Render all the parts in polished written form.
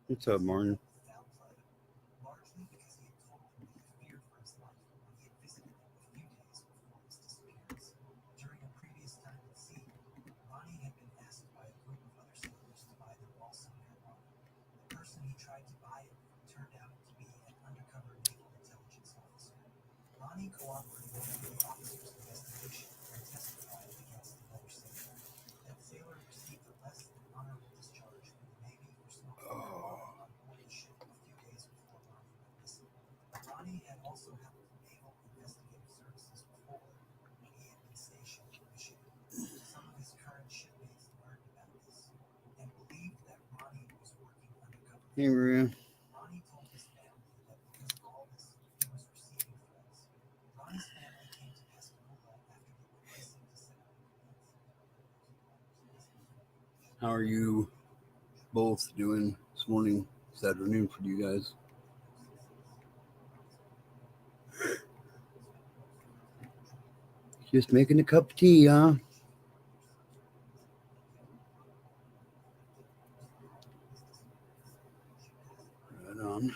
What's up, Martin? Hey, Maria. How are you both doing this morning, this afternoon for you guys? Just making a cup of tea, huh? Right on.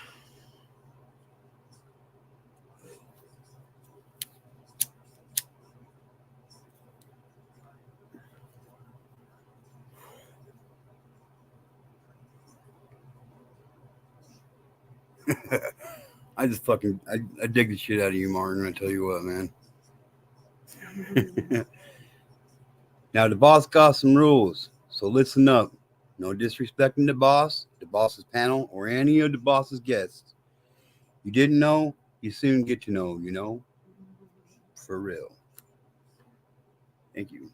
I just fucking I dig the shit out of you, Martin. I tell you what, man. Now the boss got some rules, so listen up. No disrespecting the boss's panel, or any of the boss's guests. You didn't know, you soon get to know. For real. Thank you.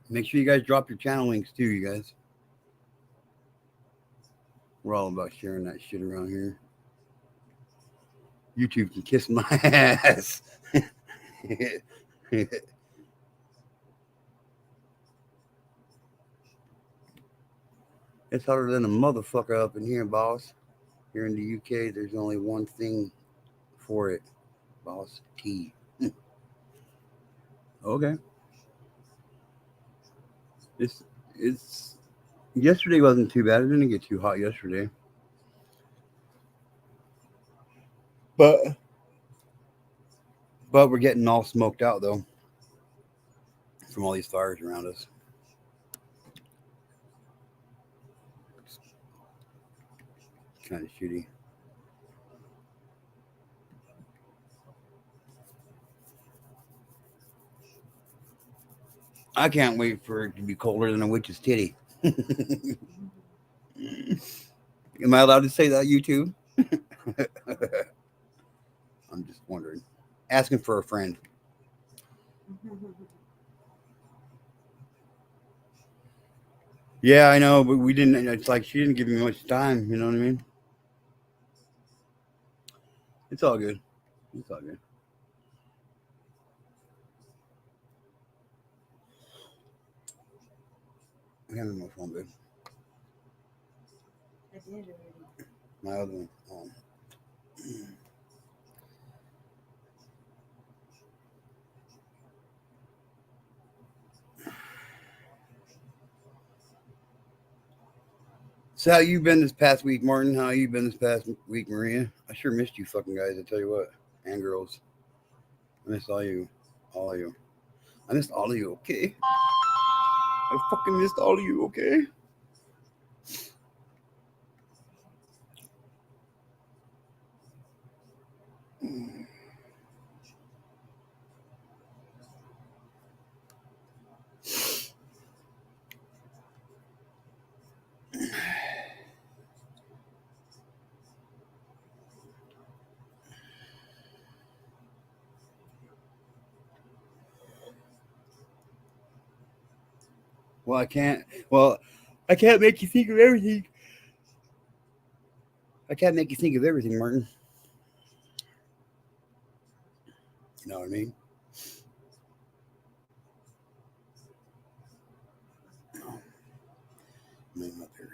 Make sure you guys drop your channel links too, you guys. We're all about sharing that shit around here. YouTube can kiss my ass. It's harder than a motherfucker up in here, boss. Here in the UK, there's only one thing for it, boss. Tea. Okay. It's yesterday wasn't too bad. It didn't get too hot yesterday. But we're getting all smoked out though from all these fires around us. It's kind of shitty. I can't wait for it to be colder than a witch's titty. Am I allowed to say that, YouTube? I'm just wondering. Asking for a friend. Yeah, I know, but we didn't. It's like she didn't give me much time. You know what I mean? It's all good. It's all good. I have my phone, babe. My other one. So how you been this past week, Martin? How you been this past week, Maria? I sure missed you, fucking guys. I tell you what, and girls, I missed all of you. I missed all of you. Okay, I fucking missed all of you. Okay. Well, I can't. Well, I can't make you think of everything. I can't make you think of everything, Martin. You know what I mean? No, I'm up here.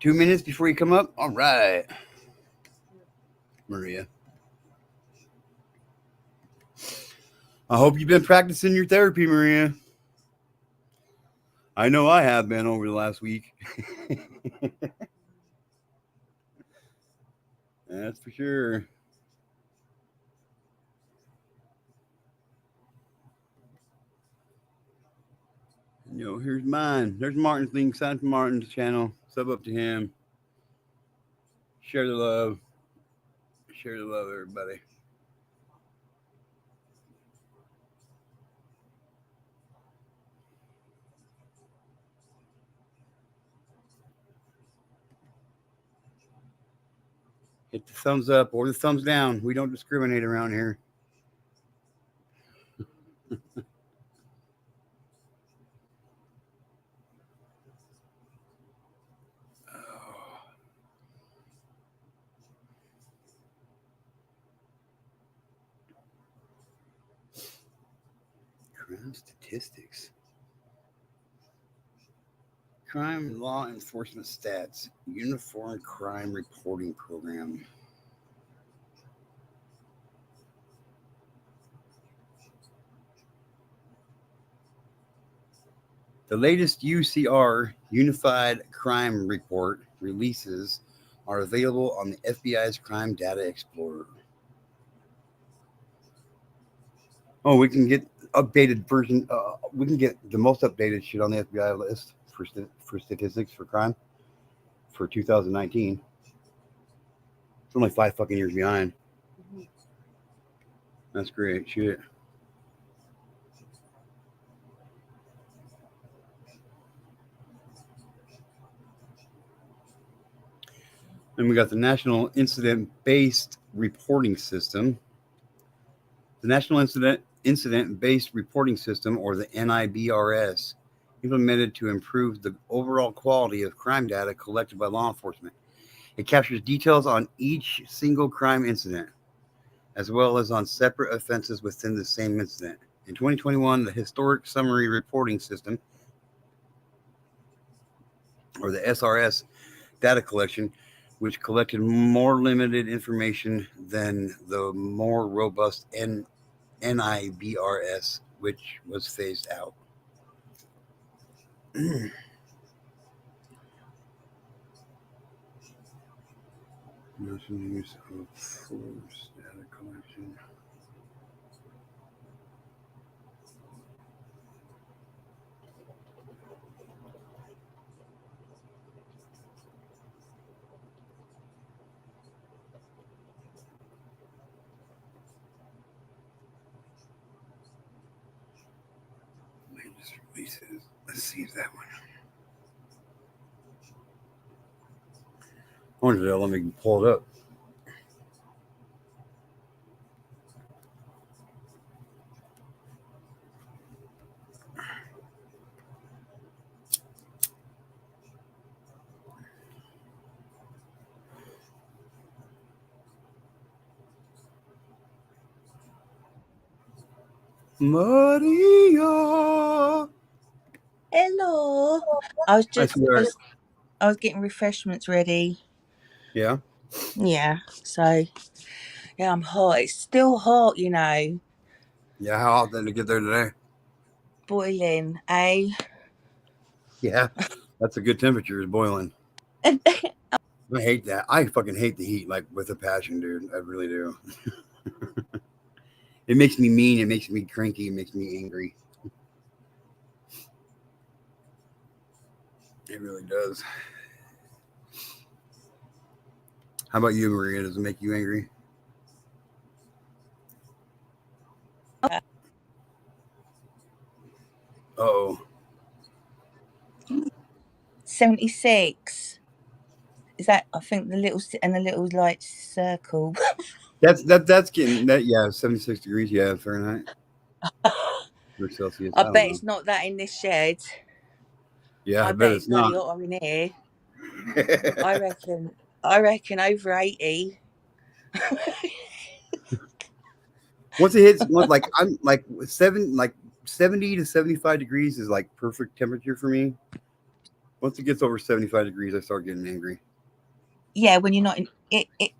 2 minutes before you come up? All right. Maria. I hope you've been practicing your therapy, Maria. I know I have been over the last week. That's for sure. Here's mine. There's Martin's link. Sign to Martin's channel. Sub up to him. Share the love. Share the love, everybody. Hit the thumbs up or the thumbs down. We don't discriminate around here. Crime statistics. Crime law enforcement stats. Uniform crime reporting program. The latest UCR, Unified Crime Report, releases are available on the FBI's Crime Data Explorer. Oh, we can get updated version. We can get the most updated shit on the FBI list for statistics for crime for 2019. It's only 5 fucking years behind. That's great shit. And we got the National Incident-Based Reporting System. The National Incident-Based Reporting System, or the NIBRS, implemented to improve the overall quality of crime data collected by law enforcement. It captures details on each single crime incident, as well as on separate offenses within the same incident. In 2021, the Historic Summary Reporting System, or the SRS, data collection, which collected more limited information than the more robust NIBRS, which was phased out. National use of force data collection. Latest releases. Let's see if that one. Let me pull it up. Maria. Hello. I was getting refreshments ready. Yeah. Yeah. So yeah, I'm hot. It's still hot, you know. Yeah, how hot did it get there today? Boiling, eh? Yeah, that's a good temperature, is boiling. I hate that. I fucking hate the heat, like with a passion, dude. I really do. It makes me mean. It makes me cranky. It makes me angry. It really does. How about you, Maria? Does it make you angry? Oh. 76. Is that? I think the little light circle. That's getting that. Yeah, 76 degrees. Yeah, Fahrenheit or Celsius. I I don't bet know. it's not that in this shed. Yeah, I bet bet it's it's bloody not. hotter in here. I reckon over 80. Once it hits, I'm like 70 to 75 degrees is like perfect temperature for me. Once it gets over 75 degrees, I start getting angry. Yeah, when you're not in it. It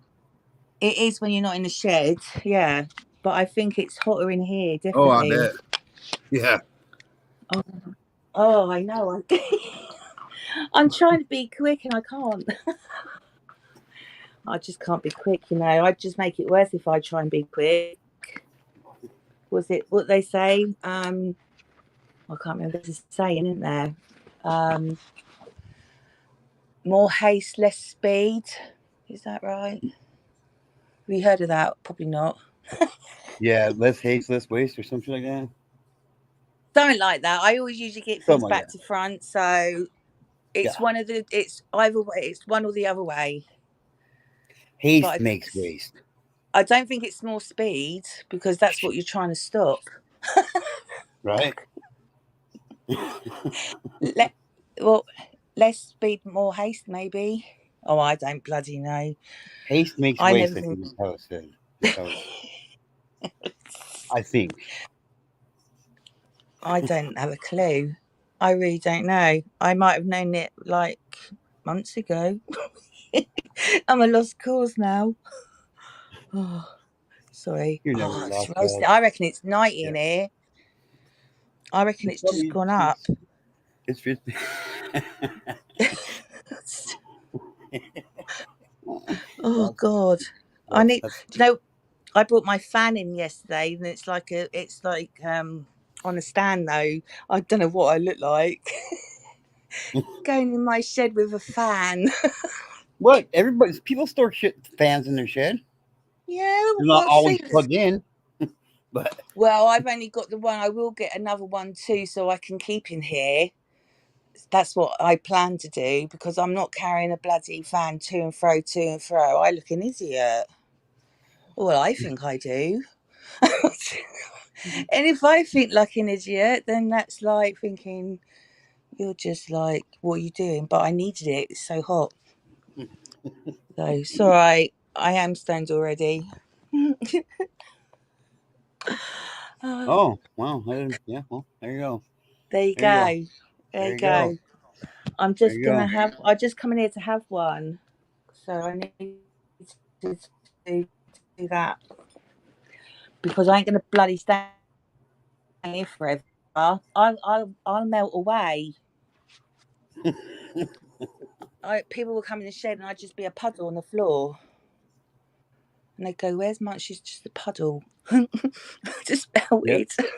is when you're not in the shed. Yeah, but I think it's hotter in here. Oh, I Definitely. bet. Yeah. Oh, I know. I'm trying to be quick and I can't. I just can't be quick, you know. I'd just make it worse if I try and be quick. Was it what they say? I can't remember the saying, isn't there? More haste, less speed. Is that right? Have you heard of that? Probably not. Yeah, less haste, less waste, or something like that. Something like that. I always usually get things Something like back to front, so it's Yeah. one of the. It's either way. It's one or the other way. Haste makes waste. I don't think it's more speed because that's what you're trying to stop. Right? Less speed, more haste, maybe. Oh, I don't bloody know. Haste makes I waste, never I think think. is how it said. I think. I don't have a clue. I really don't know. I might have known it like months ago. I'm a lost cause now. Oh, sorry. You're never Oh, lost it's cause. I reckon it's 90 in here. I reckon it's just gone up. It's 50. Oh God. I need. Do you know? I brought my fan in yesterday, and it's like on a stand though. I don't know what I look like. Going in my shed with a fan. What? People store fans in their shed. Yeah, They're not always plugged in. But well, I've only got the one. I will get another one too, so I can keep in here. That's what I plan to do because I'm not carrying a bloody fan to and fro. I look an idiot. Well, I think I do. And if I think like an idiot, then that's like thinking you're just like, what are you doing? But I needed it. It's so hot. So it's all right. I am stoned already. oh wow, yeah. Well, there you go. There you go. There you go. I'm just gonna have. I just come in here to have one, so I need to do that because I ain't gonna bloody stay here forever. I'll melt away. People will come in the shed and I'd just be a puddle on the floor, and they go, "Where's Mike? She's just a puddle." Just melted. Yep.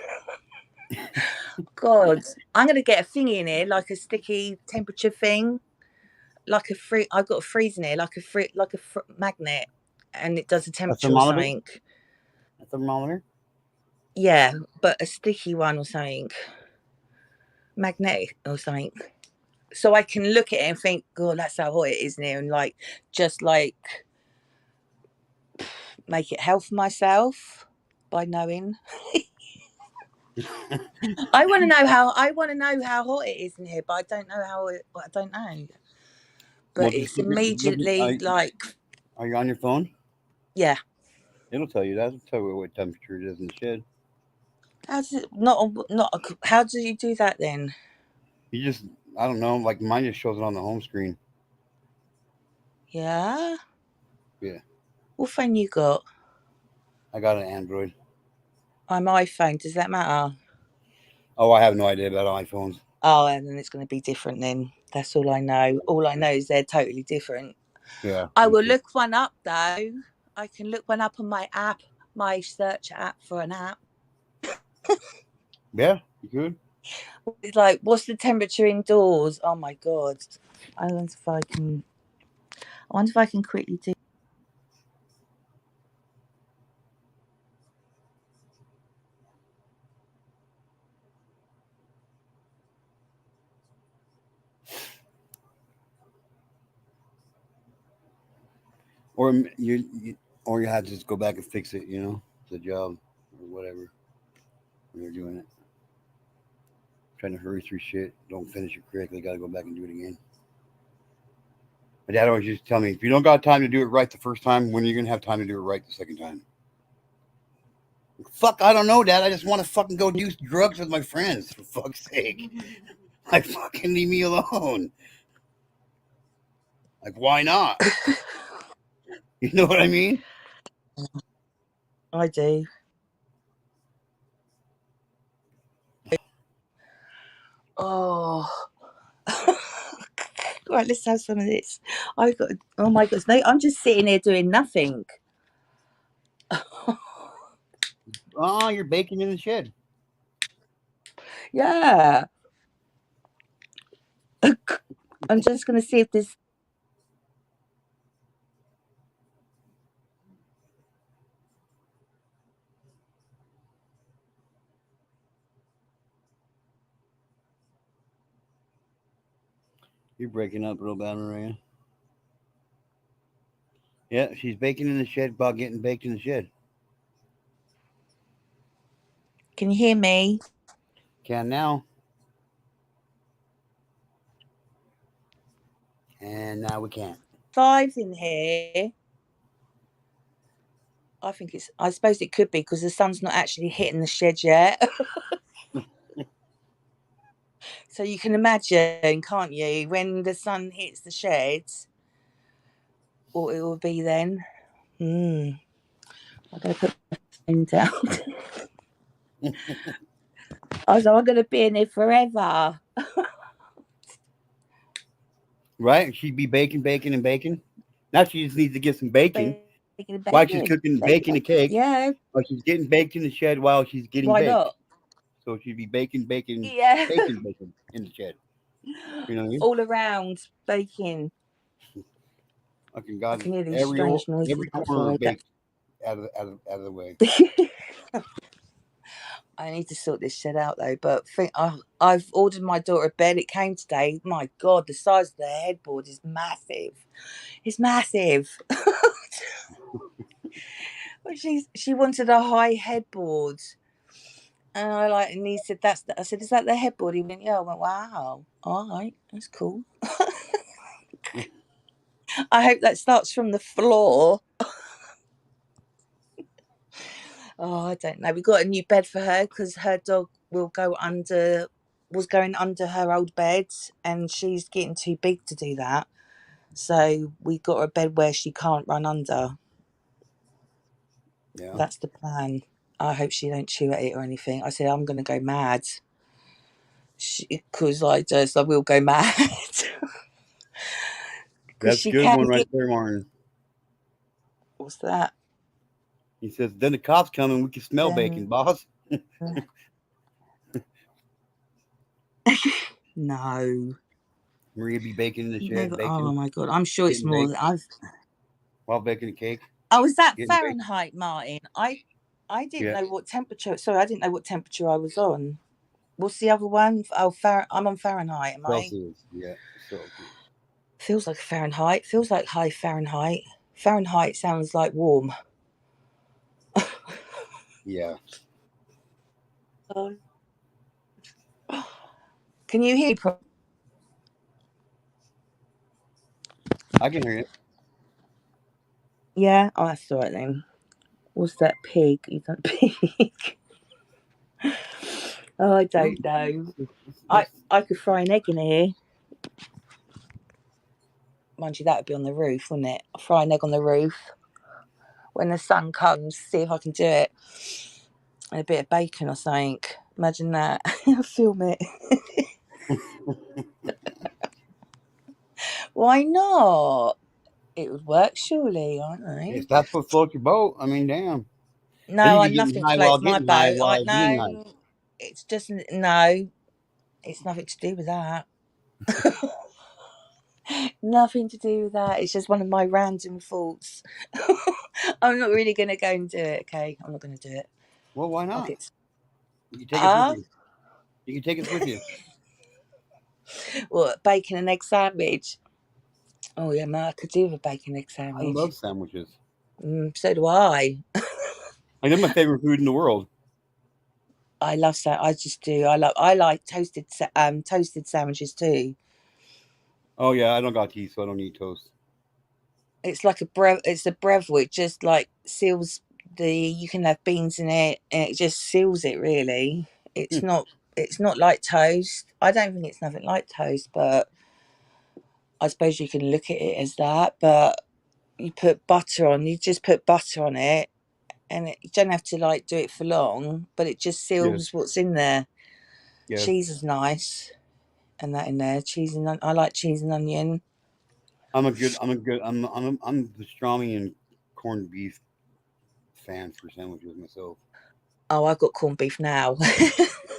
God, I'm gonna get a thing in here, like a sticky temperature thing. Like I've got a freeze in here, like a magnet, and it does a temperature or something. A thermometer? Yeah, but a sticky one or something, magnetic or something. So I can look at it and think, God, that's how hot it is in here, and like just like make it health myself by knowing. I want to know how hot it is in here, but I don't know how it. I don't know. But it's immediately like. Are you on your phone? Yeah. It'll tell you that. It'll tell you what temperature it is in the shed. How does it how do you do that then? You just, I don't know, like mine just shows it on the home screen. Yeah? Yeah. What phone you got? I got an Android. I'm iPhone. Does that matter? Oh, I have no idea about iPhones. Oh, and then it's going to be different then. That's all I know. All I know is they're totally different. Yeah. I will look one up though. I can look one up on my app, my search app for an app. Yeah, you could. It's like, what's the temperature indoors? Oh my God. I wonder if I can quickly do. Or you have to just go back and fix it, you know, the job or whatever. When you're doing it, trying to hurry through shit, don't finish it correctly, got to go back and do it again. My dad always used to tell me, if you don't got time to do it right the first time, when are you gonna have time to do it right the second time? Fuck, I don't know, Dad. I just want to fucking go do drugs with my friends, for fuck's sake. Like, fucking leave me alone. Like, why not? You know what I mean? I do. Oh. Right, let's have some of this. I've got. Oh my goodness! No, I'm just sitting here doing nothing. Oh, you're baking in the shed. Yeah. I'm just going to see if this. You're breaking up real bad, Maria. Yeah, she's baking in the shed about getting baked in the shed. Can you hear me? Can now. And now we can't. 5 in here. I think it's. I suppose it could be because the sun's not actually hitting the shed yet. So you can imagine, can't you, when the sun hits the shed, what it will be then. I'm going to put my phone down. I'm going to be in here forever. Right? She'd be baking, baking, and baking. Now she just needs to get some bacon. Bacon, While she's cooking, baking a cake. Yeah. Or she's getting baked in the shed while she's getting Why baked. not? So she'd be baking, Yeah. baking in the shed. You know what I mean? All around baking. Fucking I God, can hear these strange noises every corner is baked out of the way. I need to sort this shit out though. But I've ordered my daughter a bed. It came today. My God, the size of the headboard is massive. It's massive. She wanted a high headboard, and he said I said, is that the headboard? He went, yeah. I went, wow. All right, that's cool. I hope that starts from the floor. Oh, I don't know. We got a new bed for her because her dog was going under her old bed, and she's getting too big to do that. So we got her a bed where she can't run under. Yeah. That's the plan. I hope she don't chew at it or anything. I said I'm going to go mad because I will go mad. That's a good one right there, Martin. What's that? He says, then the cops come and we can smell bacon, boss. No. Maria be baking in the shed. Oh my God. I'm sure it's more. While baking a cake. Oh, was that Fahrenheit, Martin? I didn't know what temperature. Sorry, I didn't know what temperature I was on. What's the other one? Oh, I'm on Fahrenheit, am Celsius. Yeah, Celsius. Feels like Fahrenheit. Feels like high Fahrenheit. Fahrenheit sounds like warm. Yeah. Can you hear? I can hear it. Yeah. Oh, that's all right then. What's that pig? Is that pig? Oh, I don't know. I could fry an egg in here. Mind you, that would be on the roof, wouldn't it? I'll fry an egg on the roof. When the sun comes, see if I can do it. And a bit of bacon or something. Imagine that. I'll film it. Why not? It would work, surely. I don't know. If that's what floats your boat, I mean, damn. No, nothing floats my boat. No, it's just no. It's nothing to do with that. Nothing to do with that. It's just one of my random thoughts. I'm not really going to go and do it. Okay, I'm not going to do it. Well, why not? You can take it with you. You can take it with you. What, bacon and egg sandwich? Oh yeah, man, I could do a bacon egg sandwich. I love sandwiches. So do I. They're my favorite food in the world. I love I just do. I like toasted sandwiches too. Oh yeah, I don't got teeth, so I don't eat toast. It's like it's a brevich, just like seals you can have beans in it, and it just seals it really. It's not like toast. I don't think it's nothing like toast, but I suppose you can look at it as that, but you put butter on. You just put butter on it, and you don't have to like do it for long, but it just Yes. seals what's in there. Yes. Cheese is nice, and that in there. Cheese and I like cheese and onion. I'm the pastrami and corned beef fan for sandwiches myself. Oh, I've got corned beef now.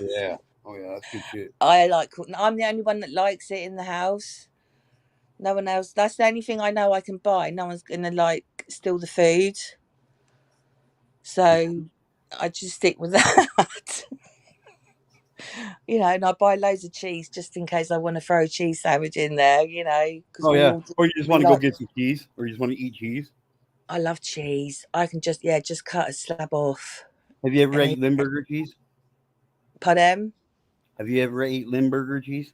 Yeah. Oh yeah, that's good shit. I like. I'm the only one that likes it in the house. No one else. That's the only thing I know I can buy. No one's gonna like steal the food. So I just stick with that. And I buy loads of cheese just in case I want to throw a cheese sandwich in there. Because Oh we yeah. all Or you just we want to go like. get some cheese, or you just want to eat cheese. I love cheese. I can just cut a slab off. Have you ever And ate Limburger cheese? pardon? Have you ever ate Limburger cheese?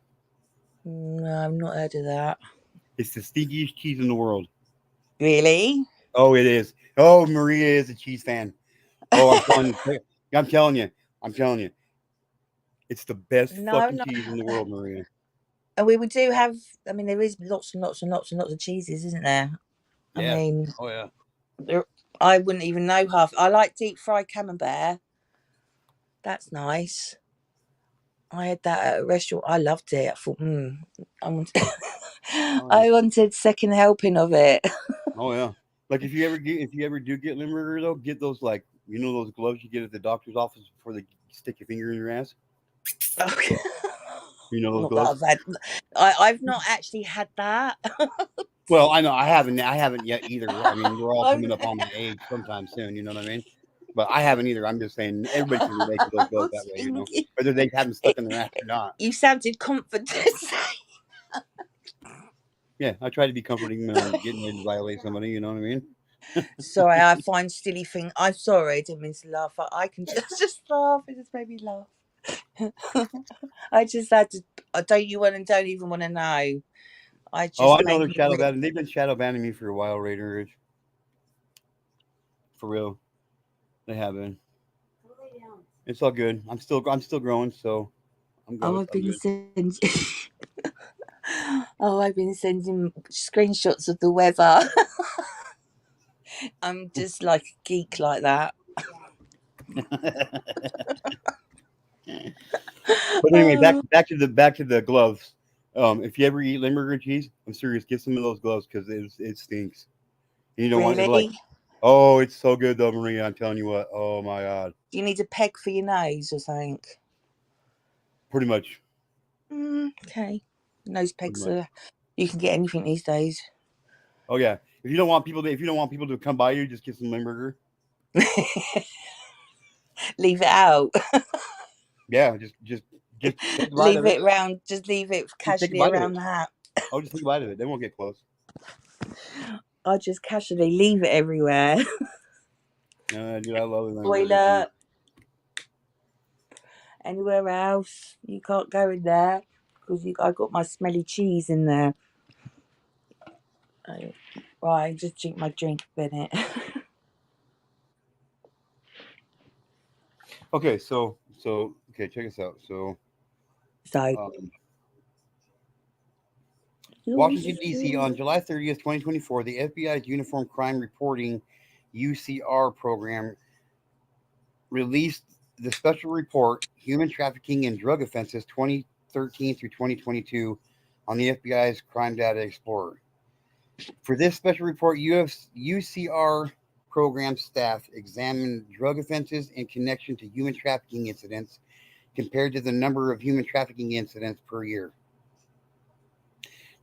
No, I've not heard of that. It's the stinkiest cheese in the world. Really? Oh, it is. Oh, Maria is a cheese fan. Oh, I'm telling you. I'm telling you. I'm telling you. It's the best No, fucking not. cheese in the world, Maria. And we do have. I mean, there is lots and lots and lots and lots of cheeses, isn't there? I Yeah. mean, Oh yeah. I wouldn't even know half. I like deep fried camembert. That's nice. I had that at a restaurant. I loved it. I thought, I wanted, Oh yeah. I wanted second helping of it. Oh yeah. Like if you ever do get Limburger though, get those those gloves you get at the doctor's office before they stick your finger in your ass. You know those Not that gloves. I've had. I've not actually had that. Well, I know I haven't yet either. I mean, we're all I'm- coming up on that age sometime soon. You know what I mean? But I haven't either. I'm just saying everybody can relate to those gloves that way. Whether they have them stuck in their ass or not. You sounded confident. Yeah, I try to be comforting when I'm getting ready to violate somebody. You know what I mean? Sorry, I find silly thing. I'm sorry, I didn't mean to laugh. I can just laugh. It just made me laugh. I just had to. Don't even want to know. I just. Oh, I know made they're me shadow banning. They've been shadow banning me for a while, Raider Ridge. For real, they have been. It's all good. I'm still growing, so I'm good. I've been sending. I've been sending screenshots of the weather. I'm just like a geek like that. But anyway, back to the gloves. If you ever eat Limburger cheese, I'm serious. Get some of those gloves because it stinks. And you don't want it Really? oh, it's so good though, Maria. I'm telling you what. Oh my god. Do you need a peg for your nose or something? Pretty much. Okay. Nose pegs are. You can get anything these days. Oh yeah. If you don't want people to come by you, just get some Limburger. Leave it out. Yeah, just Leave it around. Just leave it casually around the hat. Oh, just take a bite of it. They won't get close. I'll just casually leave it everywhere. Dude, I love it. Toilet. Anywhere else, you can't go in there because I got my smelly cheese in there. Right, just drink my drink a minute. Okay, so check this out. So Washington, D.C. on July 30th, 2024, the FBI's Uniform Crime Reporting UCR program released the special report, Human Trafficking and Drug Offenses 2013 through 2022, on the FBI's Crime Data Explorer. For this special report, UCR program staff examined drug offenses in connection to human trafficking incidents compared to the number of human trafficking incidents per year.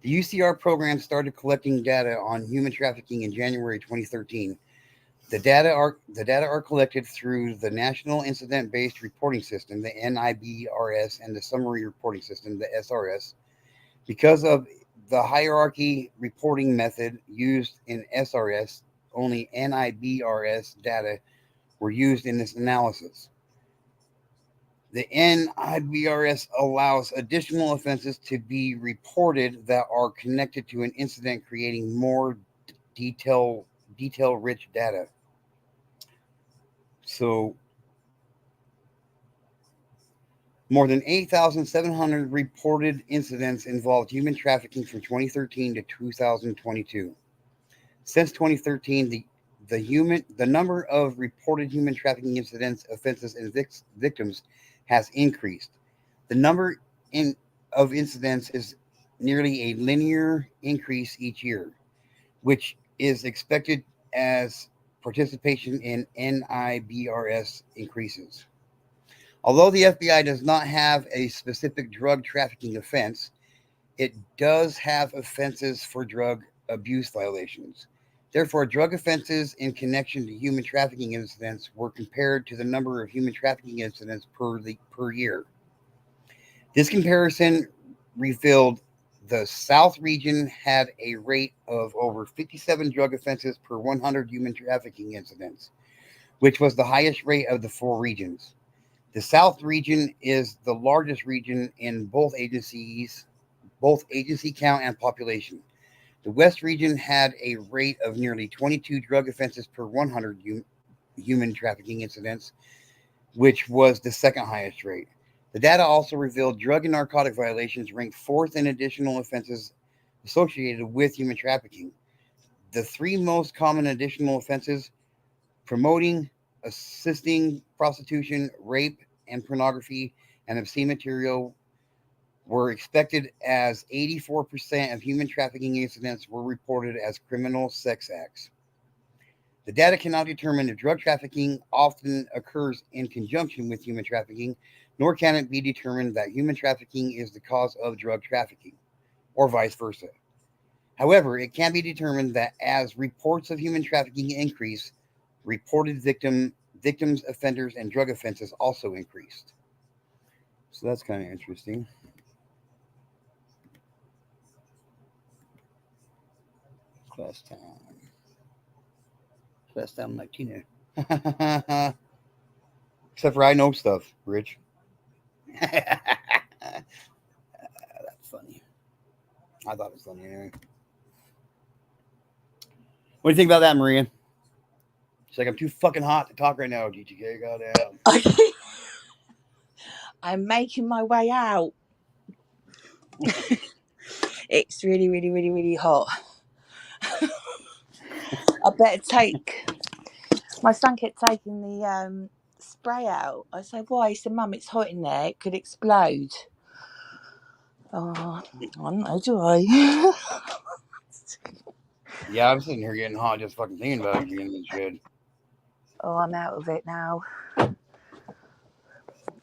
The UCR program started collecting data on human trafficking in January 2013. The data are collected through the National Incident-Based Reporting System, the NIBRS, and the Summary Reporting System, the SRS. Because of the hierarchy reporting method used in SRS, only NIBRS data were used in this analysis. The NIBRS allows additional offenses to be reported that are connected to an incident, creating more detail-rich data. So More than 8,700 reported incidents involved human trafficking from 2013 to 2022. Since 2013, the number of reported human trafficking incidents, offenses, and victims has increased. The number of incidents is nearly a linear increase each year, which is expected as participation in NIBRS increases. Although the FBI does not have a specific drug trafficking offense, it does have offenses for drug abuse violations. Therefore, drug offenses in connection to human trafficking incidents were compared to the number of human trafficking incidents per year. This comparison revealed the South region had a rate of over 57 drug offenses per 100 human trafficking incidents, which was the highest rate of the four regions. The South region is the largest region in both agency count and population. The West region had a rate of nearly 22 drug offenses per 100 human trafficking incidents, which was the second highest rate. The data also revealed drug and narcotic violations ranked fourth in additional offenses associated with human trafficking. The three most common additional offenses: promoting, assisting prostitution, rape, and pornography, and obscene material, were expected as 84% of human trafficking incidents were reported as criminal sex acts. The data cannot determine if drug trafficking often occurs in conjunction with human trafficking, nor can it be determined that human trafficking is the cause of drug trafficking, or vice versa. However, it can be determined that as reports of human trafficking increase, reported victims, offenders, and drug offenses also increased. So that's kind of interesting. Class time like Tina. Except for I know stuff, Rich. That's funny. I thought it was funny anyway. What do you think about that, Maria? She's like, I'm too fucking hot to talk right now, GTK. Goddamn. I'm making my way out. It's really, really, really, really hot. I better take. My son kept taking the spray out. I said, why? He said, Mum, it's hot in there. It could explode. Oh, I don't know, do I? Yeah, I'm sitting here getting hot just fucking thinking about it being in the shed. Oh, I'm out of it now.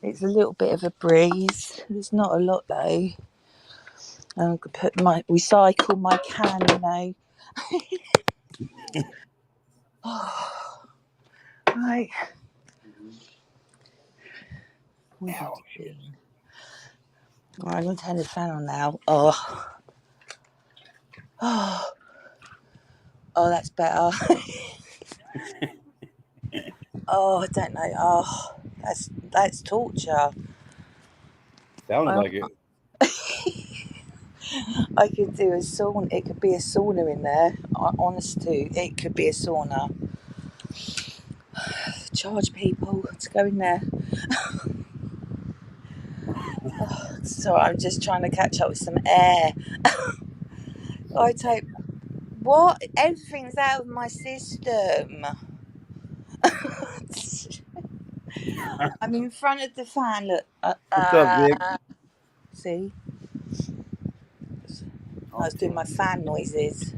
It's a little bit of a breeze. There's not a lot though. I could recycle my can, you know. Oh, right. Ow, shit. Right, I'm going to turn the fan on now. Oh, that's better. Oh, I don't know. Oh, that's torture. Sounded like it. I could do a sauna. It could be a sauna in there. Honest too, it could be a sauna. Charge people to go in there. Sorry, I'm just trying to catch up with some air. I take what? Everything's out of my system. I'm in front of the fan. Look. What's up, Vic? See? I was doing my fan noises.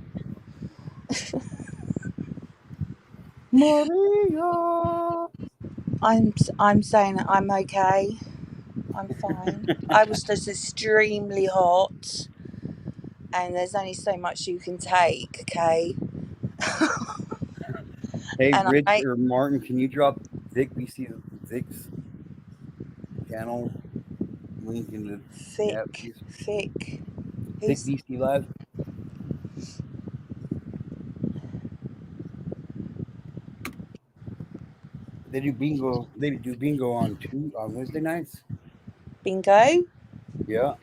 Maria. I'm saying that I'm okay. I'm fine. I was just extremely hot, and there's only so much you can take, okay? Hey, And Rich or Martin, can you drop Vic's channel link in the chat, please? Vic. Vic BC Live. They do bingo. They do bingo on Wednesday nights. Bingo? Yeah.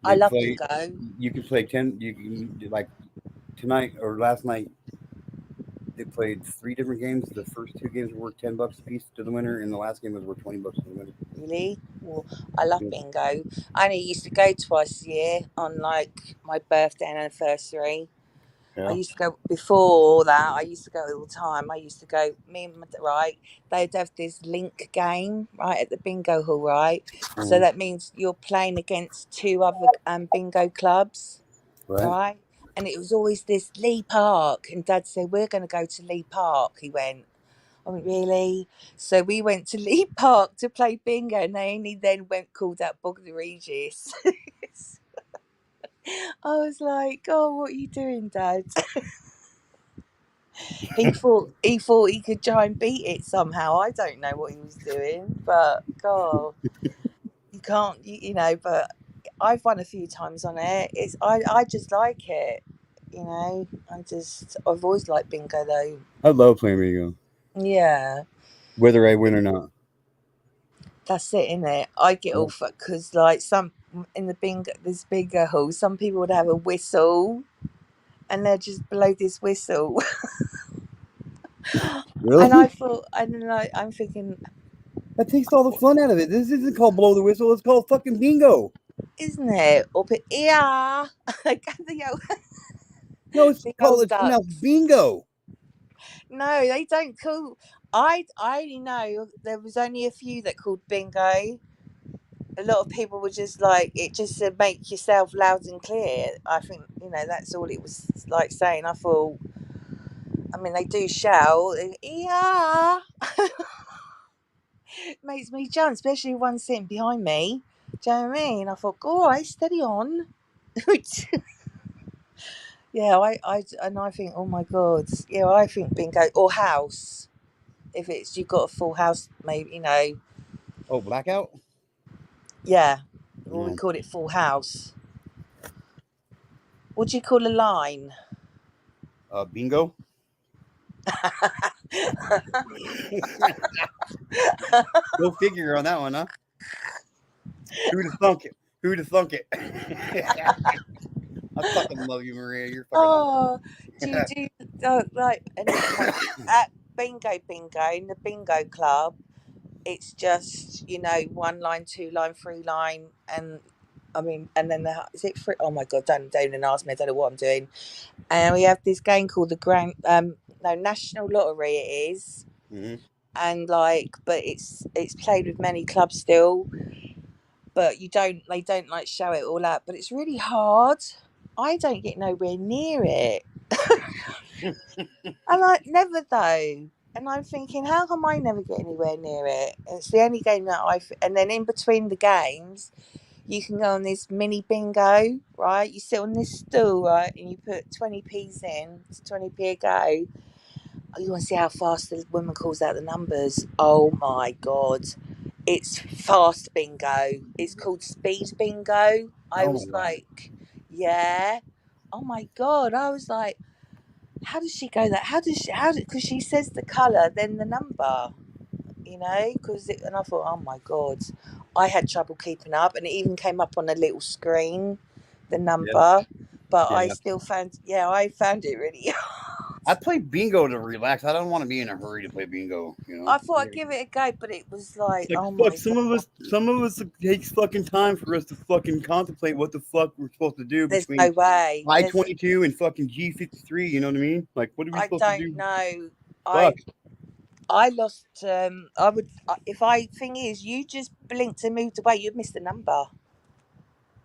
I love bingo. You can play 10. You can do like tonight or last night. They played 3 different games. The first 2 games were worth $10 a piece to the winner, and the last game was worth $20 to the winner. Really? Well, I love Yeah. bingo. I only used to go twice a year on like my birthday and anniversary. I used to go before that. I used to go all the time. I used to go. Me and my right. They'd have this link game right at the bingo hall, right. So Mhm. that means you're playing against 2 other bingo clubs, Right. right? And it was always this Lee Park, and Dad said we're going to go to Lee Park. He went. I went, really? So we went to Lee Park to play bingo, and they only then called out Bognor Regis. I was like, "Oh, what are you doing, Dad?" He thought he could try and beat it somehow. I don't know what he was doing, but God, you can't, you know. But I've won a few times on it. I just like it, you know. I've always liked bingo though. I love playing bingo, Yeah, whether I win or not. that's it, innit? I get Yeah. off because like some in this bingo hall, some people would have a whistle, and they'd just blow this whistle, Really? and I thought, and then I'm thinking, That takes all the fun out of it. This isn't called blow the whistle. It's called fucking bingo. isn't it? Up at here, No, it's the called. old It's pronounced ducks. bingo. No, they don't call. I only know there was only a few that called bingo. A lot of people were just like it, just to make yourself loud and clear. I think that's all it was like saying. I thought. I mean, they do shout, yeah. It makes me jump, especially if one's sitting behind me. Do you know what I mean? I thought, all right, steady on. Yeah, I think, oh my God, yeah, I think bingo or house. If it's you've got a full house, maybe Oh, blackout. yeah. Well, we No. call it full house. What do you call a line? Bingo. Go figure on that one, huh? Who'd have thunk it? Who'd have thunk it? I fucking love you, Maria. You're fucking Oh, do you do like and at bingo in the bingo club? It's just 1 line, 2 line, 3 line, and I mean, and then is it free? Oh my God! Don't even ask me. I don't know what I'm doing. And we have this game called the National Lottery. It is, awesome. and but it's played with many clubs still, but they don't like show it all out. But it's really hard. I don't get nowhere near it, and I never though. And I'm thinking, how come I never get anywhere near it? It's the only game that and then in between the games, you can go on this mini bingo, right? You sit on this stool, right, and you put 20p's in. It's 20p a go. You want to see how fast the woman calls out the numbers? Oh my God, it's fast bingo. It's called speed bingo. I Oh was my God. like, yeah. Oh my God, I was like, how does she go that? Because she says the colour, then the number. And I thought, oh my God, I had trouble keeping up, and it even came up on a little screen, the number, but I Yeah. still I found it really. I play bingo to relax. I don't want to be in a hurry to play bingo. I thought I'd give it a go, but it was like, It's like oh fuck. my Some of us it takes fucking time for us to fucking contemplate what the fuck we're supposed to do there's between no way. I-22 and fucking G53. You know what I mean? Like, what are we I supposed to don't do? know. Fuck. I lost. I would if I thing is, you just blinked and moved away. You missed the number.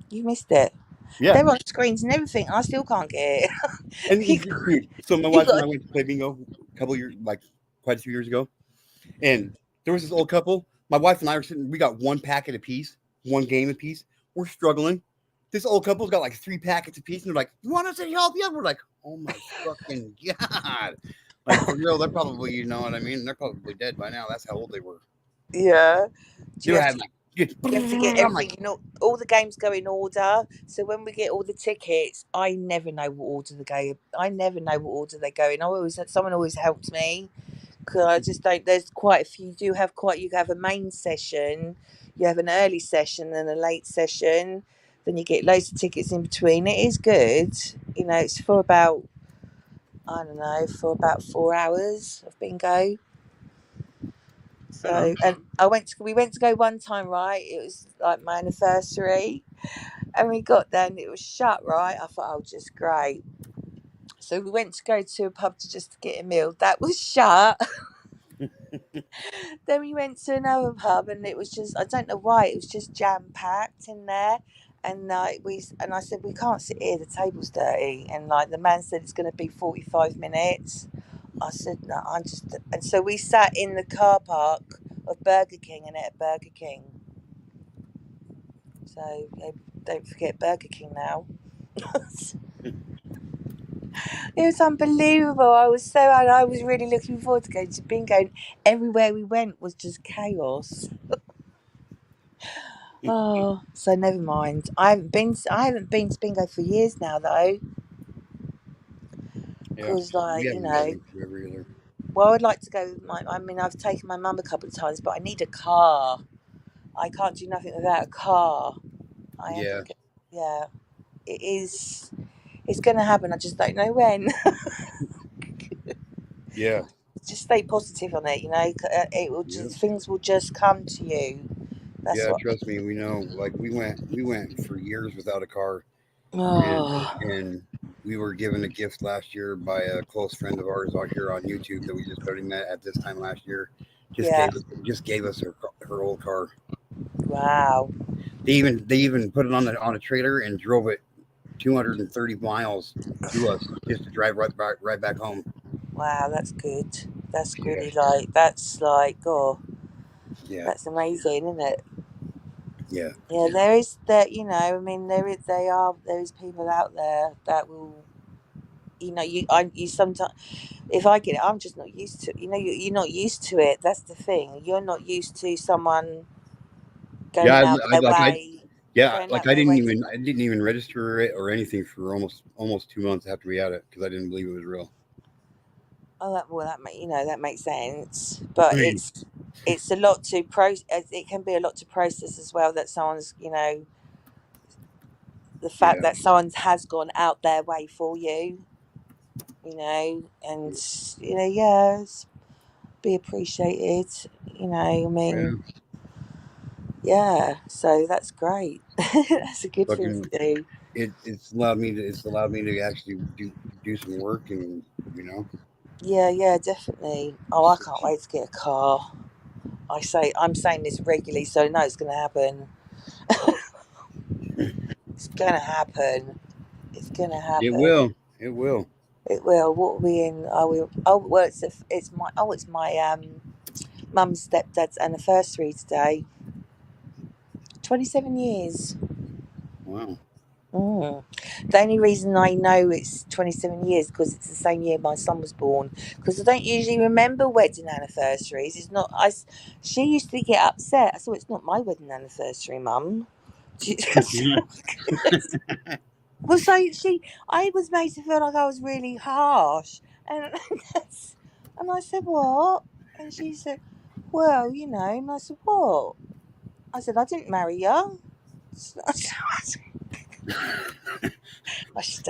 You missed it. Yeah. They're on screens and everything. I still can't get it. And you, dude, so my you wife and got I went to play bingo a couple years, like quite a few years ago, and there was this old couple. My wife and I were sitting. We got 1 packet apiece, 1 game apiece. We're struggling. This old couple's got like 3 packets apiece, and they're like, "You want us to help you?" We're like, "Oh my fucking God!" Like for real, they're probably, you know what I mean? They're probably dead by now. That's how old they were. yeah. They were having like, You have to get I'm like, everything. All the games go in order. So when we get all the tickets, I never know what order they go. I never know what order they go in. Someone always helps me because I just don't. There's quite a few. You have a main session, you have an early session and a late session. Then you get loads of tickets in between. It is good. It's for about I don't know, for about 4 hours of bingo. So, and we went to go one time, right? It was like my anniversary, and we got there and it was shut, right? I thought, oh, just great. So we went to go to a pub to just get a meal. That was shut. Then we went to another pub and it was just, I don't know why, it was just jam packed in there. And I said, we can't sit here, the table's dirty. And like the man said it's going to be 45 minutes. I said, no, and so we sat in the car park of Burger King and ate at Burger King. So don't forget Burger King now. It was unbelievable. I was really looking forward to going to bingo. And everywhere we went was just chaos. Oh, so never mind. I haven't been to bingo for years now, though. Because, we haven't been forever either. well, I'd like to go with I've taken my mum a couple of times, but I need a car. I can't do nothing without a car. Yeah, it is. It's going to happen. I just don't know when. Yeah. Just stay positive on it. It will just things will just come to you. Trust me, we know. Like we went for years without a car, and we were given a gift last year by a close friend of ours out here on YouTube that we just already met at this time last year. Just gave us her old car. Wow. They even put it on a trailer and drove it 230 miles to us just to drive right back home. Wow, that's good. That's really that's amazing, isn't it? Yeah. Yeah, there is that. There is people out there that will. You sometimes. If I get it, I'm just not used to. You're not used to it. That's the thing. You're not used to someone going out their way. I didn't even register it or anything for almost 2 months after we had it because I didn't believe it was real. Oh, that makes sense. But it's a lot to process. It can be a lot to process as well. That someone's, the fact that someone has gone out their way for you, and be appreciated. So that's great. That's a good thing to do. It's allowed me to actually do some work and Yeah, definitely. Oh, I can't wait to get a car. I'm saying this regularly, so no, it's going to happen. It's going to happen. It's going to happen. It will. It will. What are we in? It's my mum's stepdad's anniversary today. 27 years. Wow. The only reason I know it's 27 years because it's the same year my son was born. Because I don't usually remember wedding anniversaries. It's not. She used to get upset. I said, "It's not my wedding anniversary, Mum." Well, I was made to feel like I was really harsh, and I said, "What?" And she said, "Well, And I said, "What?" I said, "I didn't marry you." I should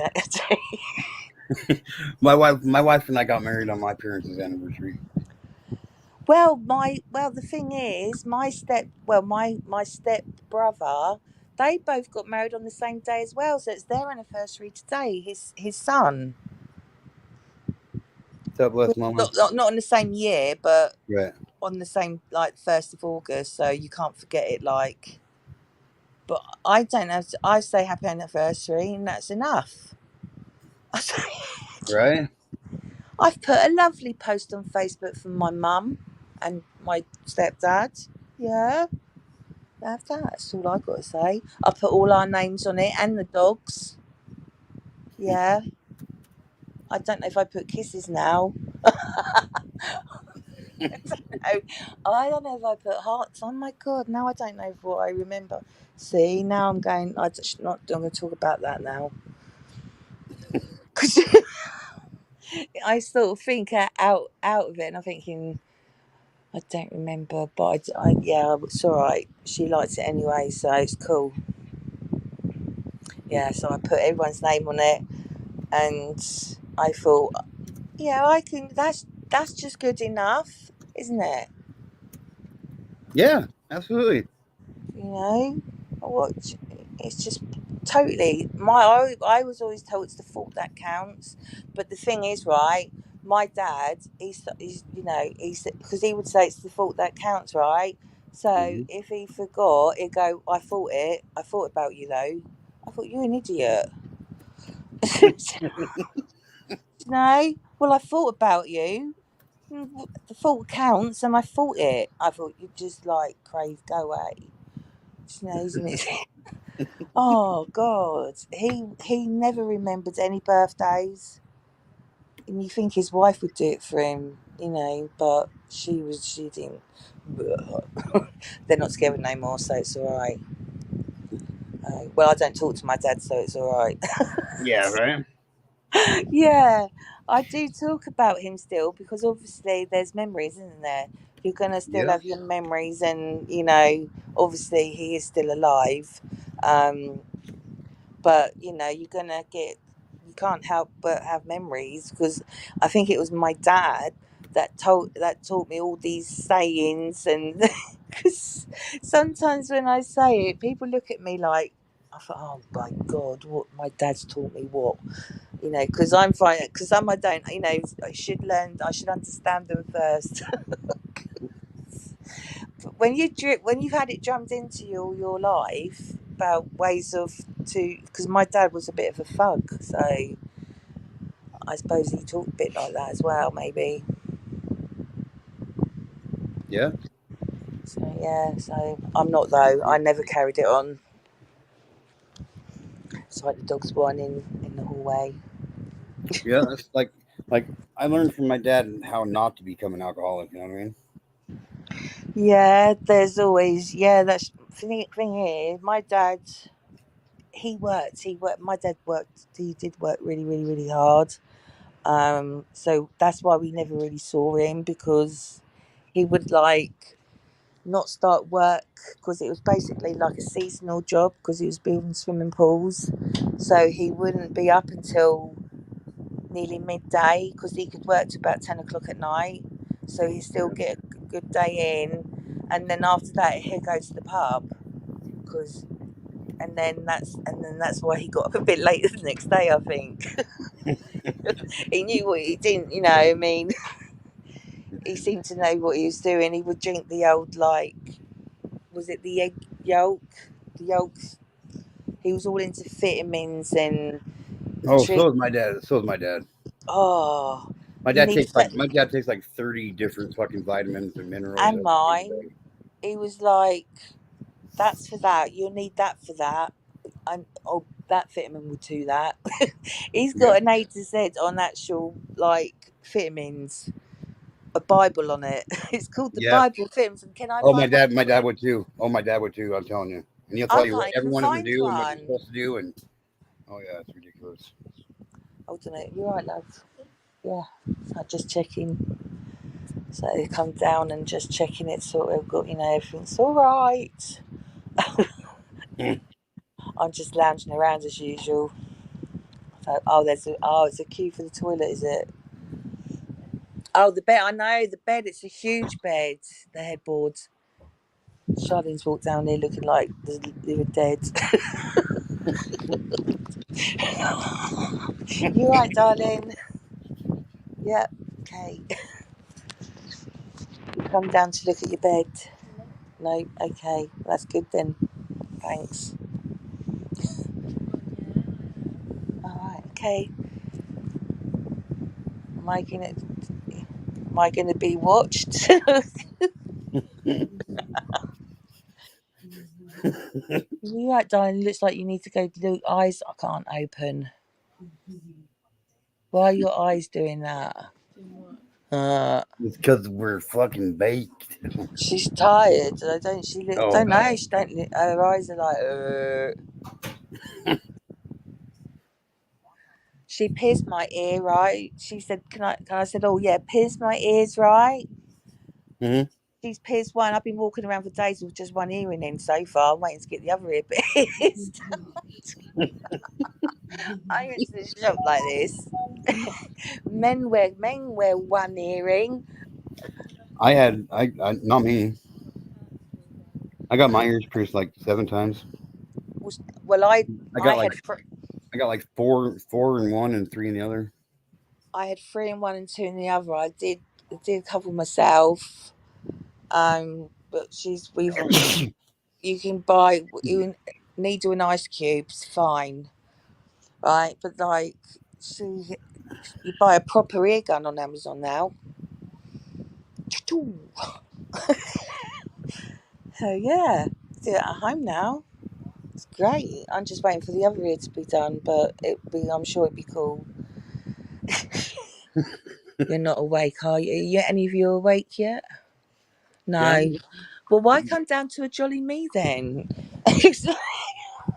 My wife and I got married on my parents' anniversary. Well, the thing is, my step brother, they both got married on the same day as well, so it's their anniversary today. His son. God bless, Mama. Not on the same year, but right on the same 1st of August, so you can't forget it. But I don't know. I say happy anniversary, and that's enough. Right. I've put a lovely post on Facebook for my mum and my stepdad. Yeah. That's all I've got to say. I put all our names on it and the dogs. Yeah. I don't know if I put kisses now. I don't know if I put hearts. Oh my God, now I don't know what I remember. See, now I'm going to talk about that now. Because I sort of think out of it and I'm thinking, I don't remember, but it's all right. She likes it anyway, so it's cool. Yeah, so I put everyone's name on it, and I thought Yeah, I can. That's just good enough, isn't it? Yeah, absolutely. You know, what? It's just totally I was always told it's the thought that counts, but the thing is, right? My dad, he's you know, he's because he would say it's the thought that counts, right? So Hmm. if he forgot, he'd go, I thought about you though. I thought you're an idiot. No, well, I thought about you. The thought counts, and I thought it. I thought you're just like crazy. Go away. Isn't it? Oh God, he never remembered any birthdays, and you think his wife would do it for him, you know, but she didn't. They're not together no more, so it's all right. Well, I don't talk to my dad, so it's all right. Yeah, right. Yeah, I do talk about him still because obviously there's memories, isn't there? You're gonna still Yeah. have your memories, and you know, obviously he is still alive. Um, but you know, you can't help but have memories because I think it was my dad that taught me all these sayings, and because sometimes when I say it, people look at me like. I thought, oh my God, what my dad's taught me what, you know, because I'm fine, because some I don't, you know, I should understand them first. But when you've had it drummed into you all your life about ways because my dad was a bit of a thug, so I suppose he talked a bit like that as well, maybe. Yeah. So yeah, so I'm not though. I never carried it on. It's like the dog's whining in the hallway. Yeah. That's like I learned from my dad how not to become an alcoholic. You know what I mean? Yeah, there's always That's thing is, my dad. He worked. He worked. My dad worked. He did work really, really, really hard. So that's why we never really saw him because he would like not start work because it was basically like a seasonal job because he was building swimming pools. So he wouldn't be up until nearly midday because he could work to about 10 o'clock at night. So he'd still Yeah. get a good day in, and then after that he'd go to the pub because. And then that's why he got up a bit later the next day. I think he knew what he didn't. You know, I mean, he seemed to know what he was doing. He would drink the old was it the egg yolk? The yolks. He was all into vitamins and Oh, drink. so is my dad. So is my dad. Oh, My and dad he was takes my dad takes like 30 different fucking vitamins and minerals and every single mine. day. He was like, "That's for that. You'll need that for that." And oh, that vitamin will do that. He's Yeah. got an A to Z on actual like vitamins. A Bible on it. It's called the Yeah. Bible of Vitamins. And can I Oh, find one my for dad him? would too. Oh, my dad would too. I'm telling you, and he'll I tell you what can't every even one of them find do and what you're one. supposed to do. And oh yeah, it's ridiculous. Hold on a minute. You're right, love. Yeah. So just checking. So they come down and just checking it, sort of got, you know, everything's all right. I'm just lounging around as usual. So, it's a queue for the toilet, is it? Oh, the bed. I know the bed. It's a huge bed. The headboard. Charlene's walked down here looking like they were dead. You right, darling? Yeah. Okay. You come down to look at your bed. No. Okay. That's good then. Thanks. All right. Okay. Am I gonna? Am I gonna be watched? You right, darling? Looks like you need to go. The eyes I can't open. Why are your eyes doing that? It's because we're fucking baked. She's tired. I don't. She Oh don't know. no. She don't. Her eyes are like. She pierced my ear, right? She said, "Can I?" Can I said, "Oh yeah, pierce my ears, right?" Hmm. She's pierced one. I've been walking around for days with just one earring in so far. I'm waiting to get the other ear pierced. I went to the shop like this. Men wear one earring. I not me. I got my ears pierced like 7 times. Well, I I got had I got like four in one and 3 in the other. I had 3 in one and 2 in the other. I did a couple myself. But you can buy needle and ice cubes, fine, right? But like, you buy a proper ear gun on Amazon now. So yeah, do it at home now. It's great. I'm just waiting for the other ear to be done, but I'm sure it'd be cool. You're not awake, are you? Any of you awake yet? No. Yeah. Well, why come down to a jolly me then? It's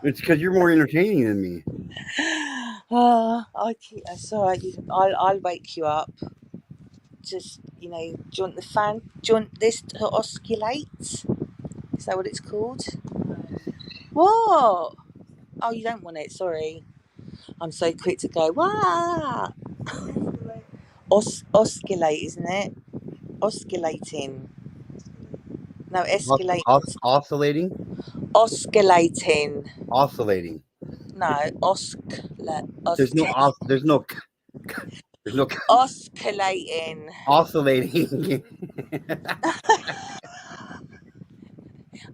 because you're more entertaining than me. I'll wake you up. Just, do you want the fan? Do you want this to oscillate? Is that what it's called? What? Oh, you don't want it. Sorry. I'm so quick to go. What? Oscillate, isn't it? Oscillating. No, escalate. Oscillating. Oscillating. Oscillating. No, There's no oscillating. oscillating.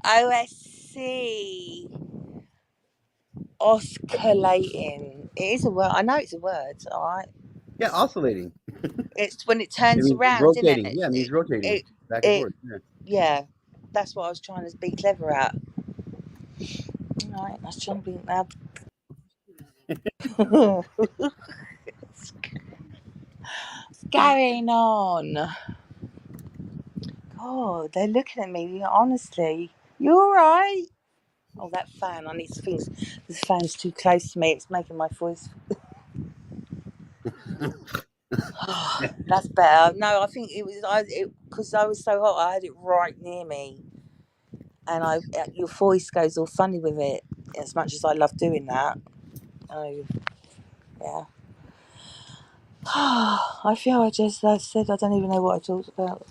OSC. Oscillating. It is a word. I know it's a word. All right. Yeah, oscillating. It's when it It turns means around, isn't rotating. it? Yeah, it means rotating It, back and it, forth. Yeah. yeah. That's what I was trying to be clever at. All right. I was trying to be now. What's going on? God, they're looking at me. Honestly, you all right? Oh, that fan. I need to think. This fan's too close to me. It's making my voice. That's better. No, I think it was because I was so hot. I had it right near me, and your voice goes all funny with it. As much as I love doing that, oh yeah. I feel I said I don't even know what I talked about.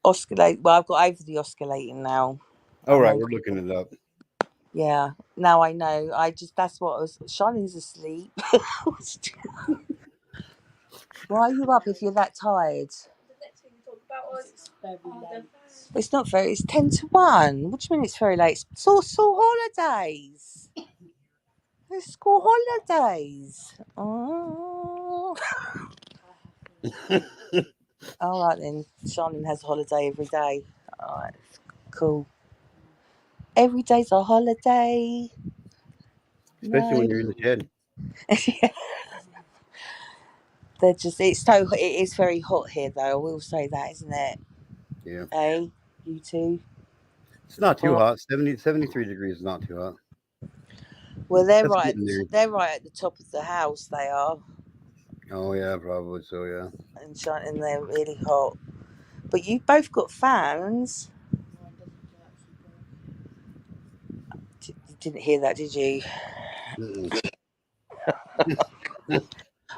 Oscillate. Well, I've got over the oscillating now. All right, we're looking it up. Yeah, now I know. That's what I was. Shining's asleep. Why are you up if you're that tired? It's not very. It's 10 to 1. What do you mean it's very late? It's all school holidays. It's school holidays. Oh. All right then. Shining has a holiday every day. All right, cool. Every day's a holiday. Especially when you're in the shed. It is very hot here though. I will say that, isn't it? Yeah. Hey, you too. It's not too hot. 73 degrees is not too hot. Well, they're That's right. getting there. They're right at the top of the house. They are, Oh yeah, probably so. Yeah. and they're really hot. But you both got fans. You didn't hear that, did you?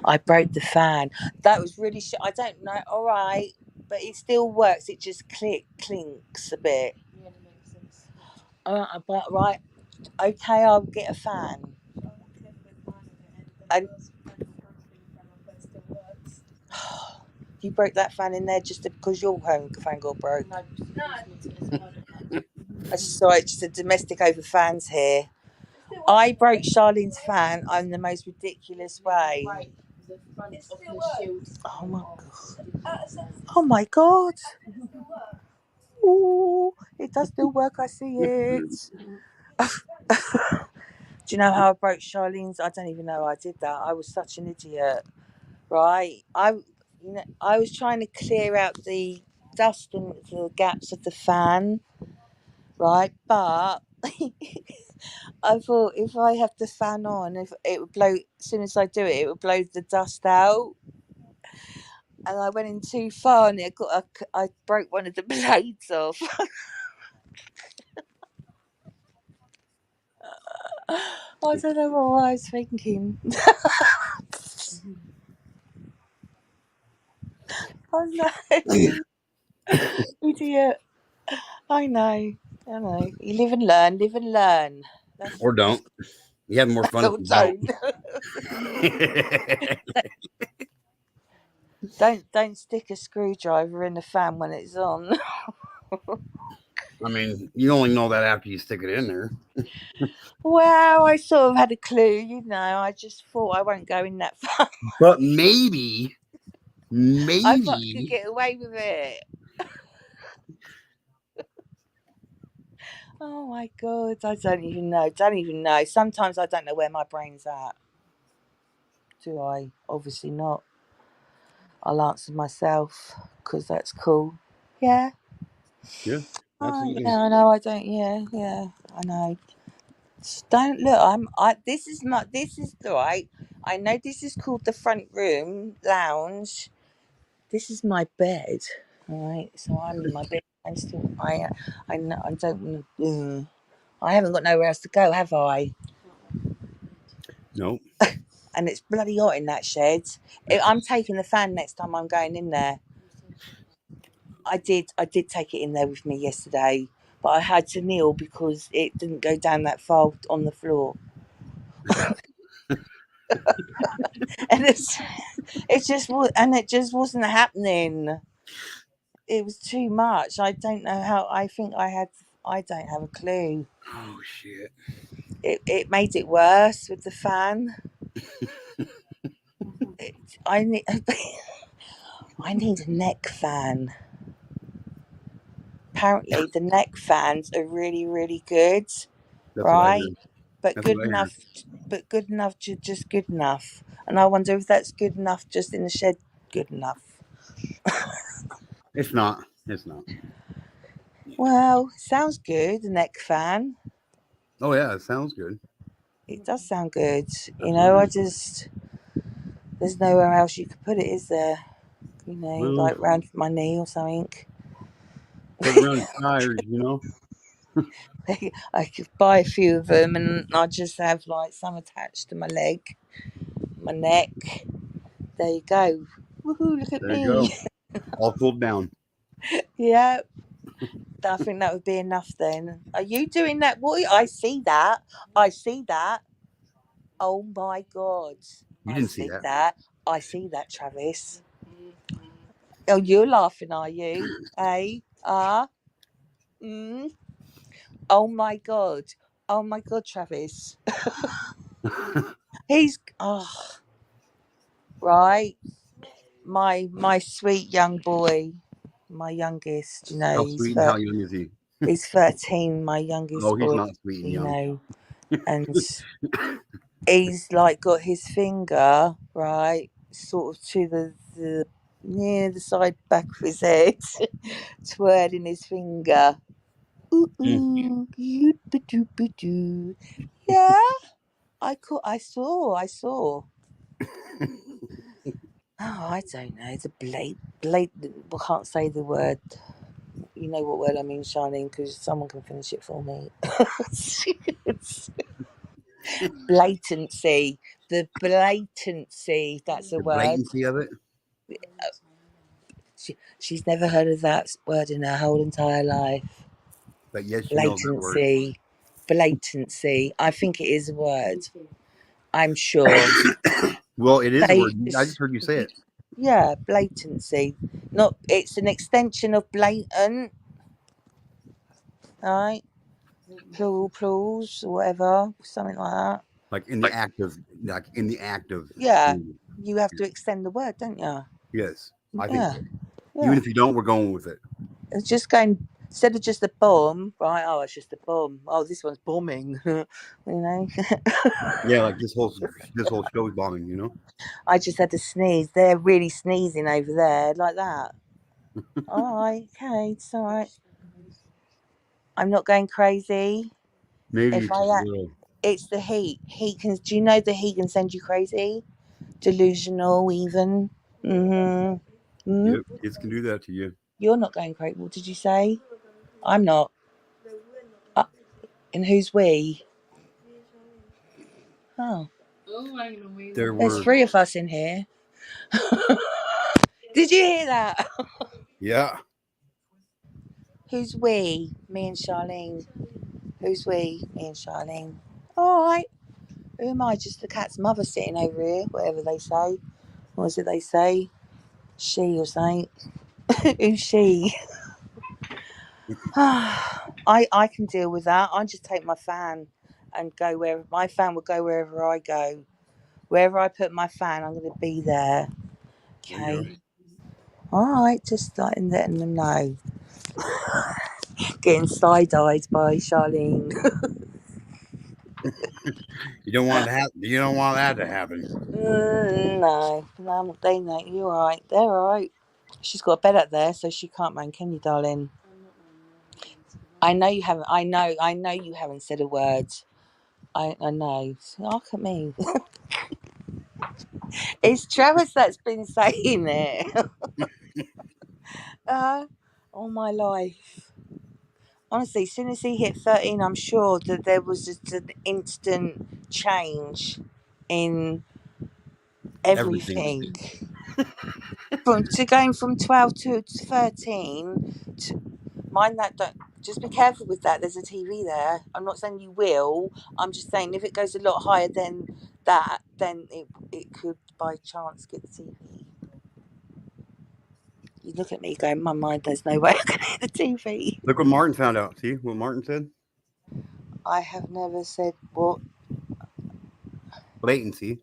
I broke the fan. That was really I don't know. All right, but it still works. It just clinks a bit. But right, okay, I'll get a fan. And you broke that fan in there just because your home fan got broke. No. Sorry, just a domestic over fans here. I broke Charlene's fan in the most ridiculous way. Oh my god! Oh my god! Oh, it does still work. I see it. Do you know how I broke Charlene's? I don't even know how I did that. I was such an idiot, right? I was trying to clear out the dust and the gaps of the fan, right? But I thought if I have the fan on, if it would blow, as soon as I do it, it would blow the dust out. And I went in too far, and I broke one of the blades off. I don't know what I was thinking. Oh no, idiot. I know. You live and learn, That's Or don't. You have more fun if or you don't. Don't stick a screwdriver in the fan when it's on. I mean, you only know that after you stick it in there. Well, I sort of had a clue, I just thought I won't go in that far. But maybe, I thought I could get away with it. Oh my god, I don't even know. Sometimes I don't know where my brain's at. Do I? Obviously not. I'll answer myself because that's cool. Yeah. yeah, Oh, absolutely. yeah, I know. I don't. Yeah, I know. Just don't look. This is right. I know this is called the front room lounge. This is my bed. All right. So I'm in my bed. I know. I don't. I haven't got nowhere else to go, have I? Nope. And it's bloody hot in that shed. I'm taking the fan next time I'm going in there. I did take it in there with me yesterday, but I had to kneel because it didn't go down that far on the floor. And it just wasn't happening. It was too much. I don't know how. I don't have a clue. Oh shit. It made it worse with the fan. I need I need a neck fan. Apparently the neck fans are really, really good, That's what I right? heard. But That's good what I heard. enough. But good enough, just good enough. And I wonder if that's good enough just in the shed. Good enough. It's not. It's not. Well, sounds good. The neck fan. Oh yeah, it sounds good. It does sound good. Absolutely. There's nowhere else you could put it, is there? Well, Like round my knee or something. put it around your tires, you know. I could buy a few of them and I just have like some attached to my leg, my neck. There you go. Woohoo, look at There you me. go. All cooled down. Yeah, I think that would be enough then. Are you doing that? What? I see that. I see that. Oh my God. You I didn't see see that. that. I see that, Travis. Oh, you're laughing, are you? Hey? Mm. Oh my God. Oh my God, Travis. Right. My sweet young boy, my youngest, How sweet and how young is he? he's 13, my Oh, youngest he's boy, not sweet and young. and he's like got his finger, right, sort of to the near the side back of his head, twirling his finger. Ooh, ooh, doo-ba-doo-ba-doo. Yeah, I saw. Oh, I don't know. It's a blatant. I can't say the word. You know what word I mean, Charlene, because someone can finish it for me. Blatancy. The blatancy. That's a The word. blatancy of it. She's never heard of that word in her whole entire life. But yes, you know that word. Blatancy. I think it is a word. I'm sure. Well, it is a word. I It's- just heard you say it. Yeah, blatancy. Not. It's an extension of blatant. Right? Plurals, or whatever, something like that. Like in the act of, like in the act of. Yeah, doing it. you have to extend the word, don't you? Yes, I think Yeah, so. Even yeah. if you don't, we're going with it. It's just going instead of just a bomb, right? Oh, it's just a bomb. Oh, this one's bombing. Yeah, like this whole show's bombing. You know. I just had to sneeze. They're really sneezing over there, like that. All right, okay, it's all right. I'm not going crazy. Maybe If it's just a I, little. it's the heat. Heat can. Do you know the heat can send you crazy? Delusional, even. Mm-hmm. Yep, kids can do that to you. You're not going crazy. What did you say? I'm not. And who's we? Oh, There there's were, 3 of us in here. Did you hear that? yeah, Who's we? Me and Charlene. Who's we? Me and Charlene. All right. Who am I? Just the cat's mother sitting over here, whatever they say. What is it they say? She or something. Who's she? I can deal with that. I just take my fan and go where my fan will go wherever I go. Wherever I put my fan, I'm going to be there. there you Okay. All right, just letting them know. Getting side-eyed by Charlene. You don't want that. You don't want that to happen. No, they know. You're right. They're all right. She's got a bed up there, so she can't moan, can you, darling? I know you haven't. I know you haven't said a word. I know. Look at me. It's Travis that's been saying it. All my life. Honestly, as soon as he hit 13, I'm sure that there was just an instant change in Everything. everything. Going from 12 to 13, mind that, don't just be careful with that. There's a TV there. I'm not saying you will. I'm just saying if it goes a lot higher than that, then it could by chance get the TV. You look at me going, my mind, there's no way I can hit the TV. Look what Martin found out. See what Martin said? I have never said what, Latency.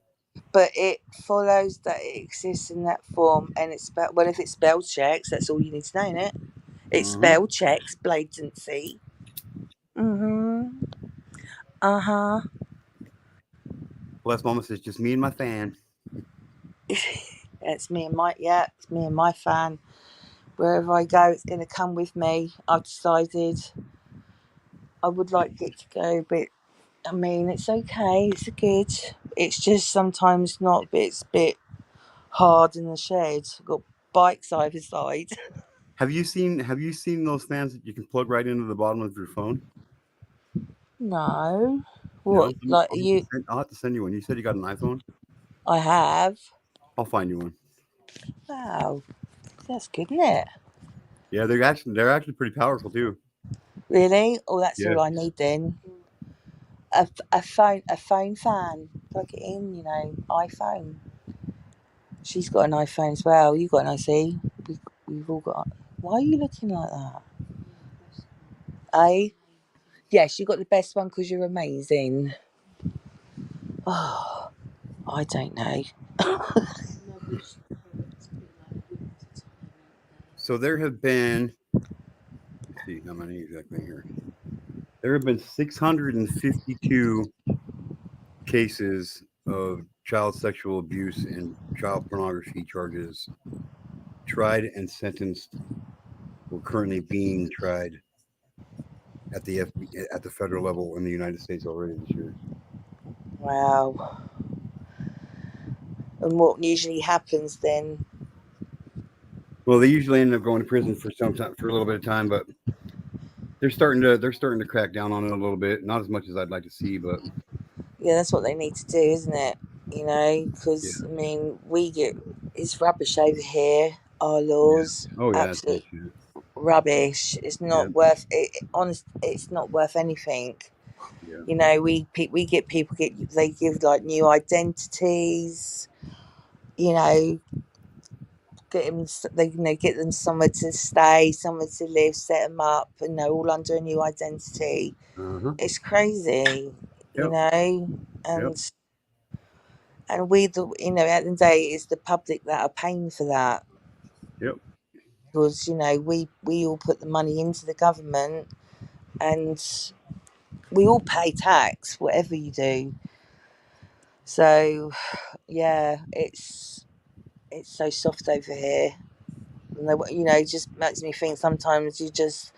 but it follows that it exists in that form, and it's well, if it spell checks, that's all you need to know, innit? It spell checks blatancy. Uh-huh. Bless Mama says just me and my fan. It's me and my fan. Wherever I go, it's going to come with me. I've decided I would like it to go, but I mean, it's okay. It's good. It's just sometimes not. But it's a bit hard in the shed. I've got bikes either side. Have you seen those fans that you can plug right into the bottom of your phone? No. No, What? Like you? I'll have to send you one. You said you got an iPhone. I have. I'll find you one. Wow. That's good, isn't it? Yeah, they're actually pretty powerful too. Really? Oh, that's Yeah. all I need then. A phone fan. Plug it in, iPhone. She's got an iPhone as well. You got an IC. We've all got. Why are you looking like that? Yes, you got the best one because you're amazing. Oh, I don't know. So there have been. Let's see how many exactly here. There have been 652 cases of child sexual abuse and child pornography charges tried and sentenced or currently being tried at the federal level in the United States already this year. Wow. And what usually happens then? Well, they usually end up going to prison for a little bit of time, but they're starting to crack down on it a little bit. Not as much as I'd like to see, but Yeah, that's what they need to do, isn't it? Because yeah. I mean, it's rubbish over here. Our laws, Oh yeah, absolute rubbish. It's not worth it. Honest, it's not worth anything. Yeah. We get people they give like new identities. Get them get them somewhere to stay, somewhere to live, set them up. All under a new identity. It's crazy. And we at the end of the day, it's the public that are paying for that. Yep. Because we all put the money into the government, and we all pay tax, whatever you do. So yeah, it's so soft over here. And it just makes me think sometimes you just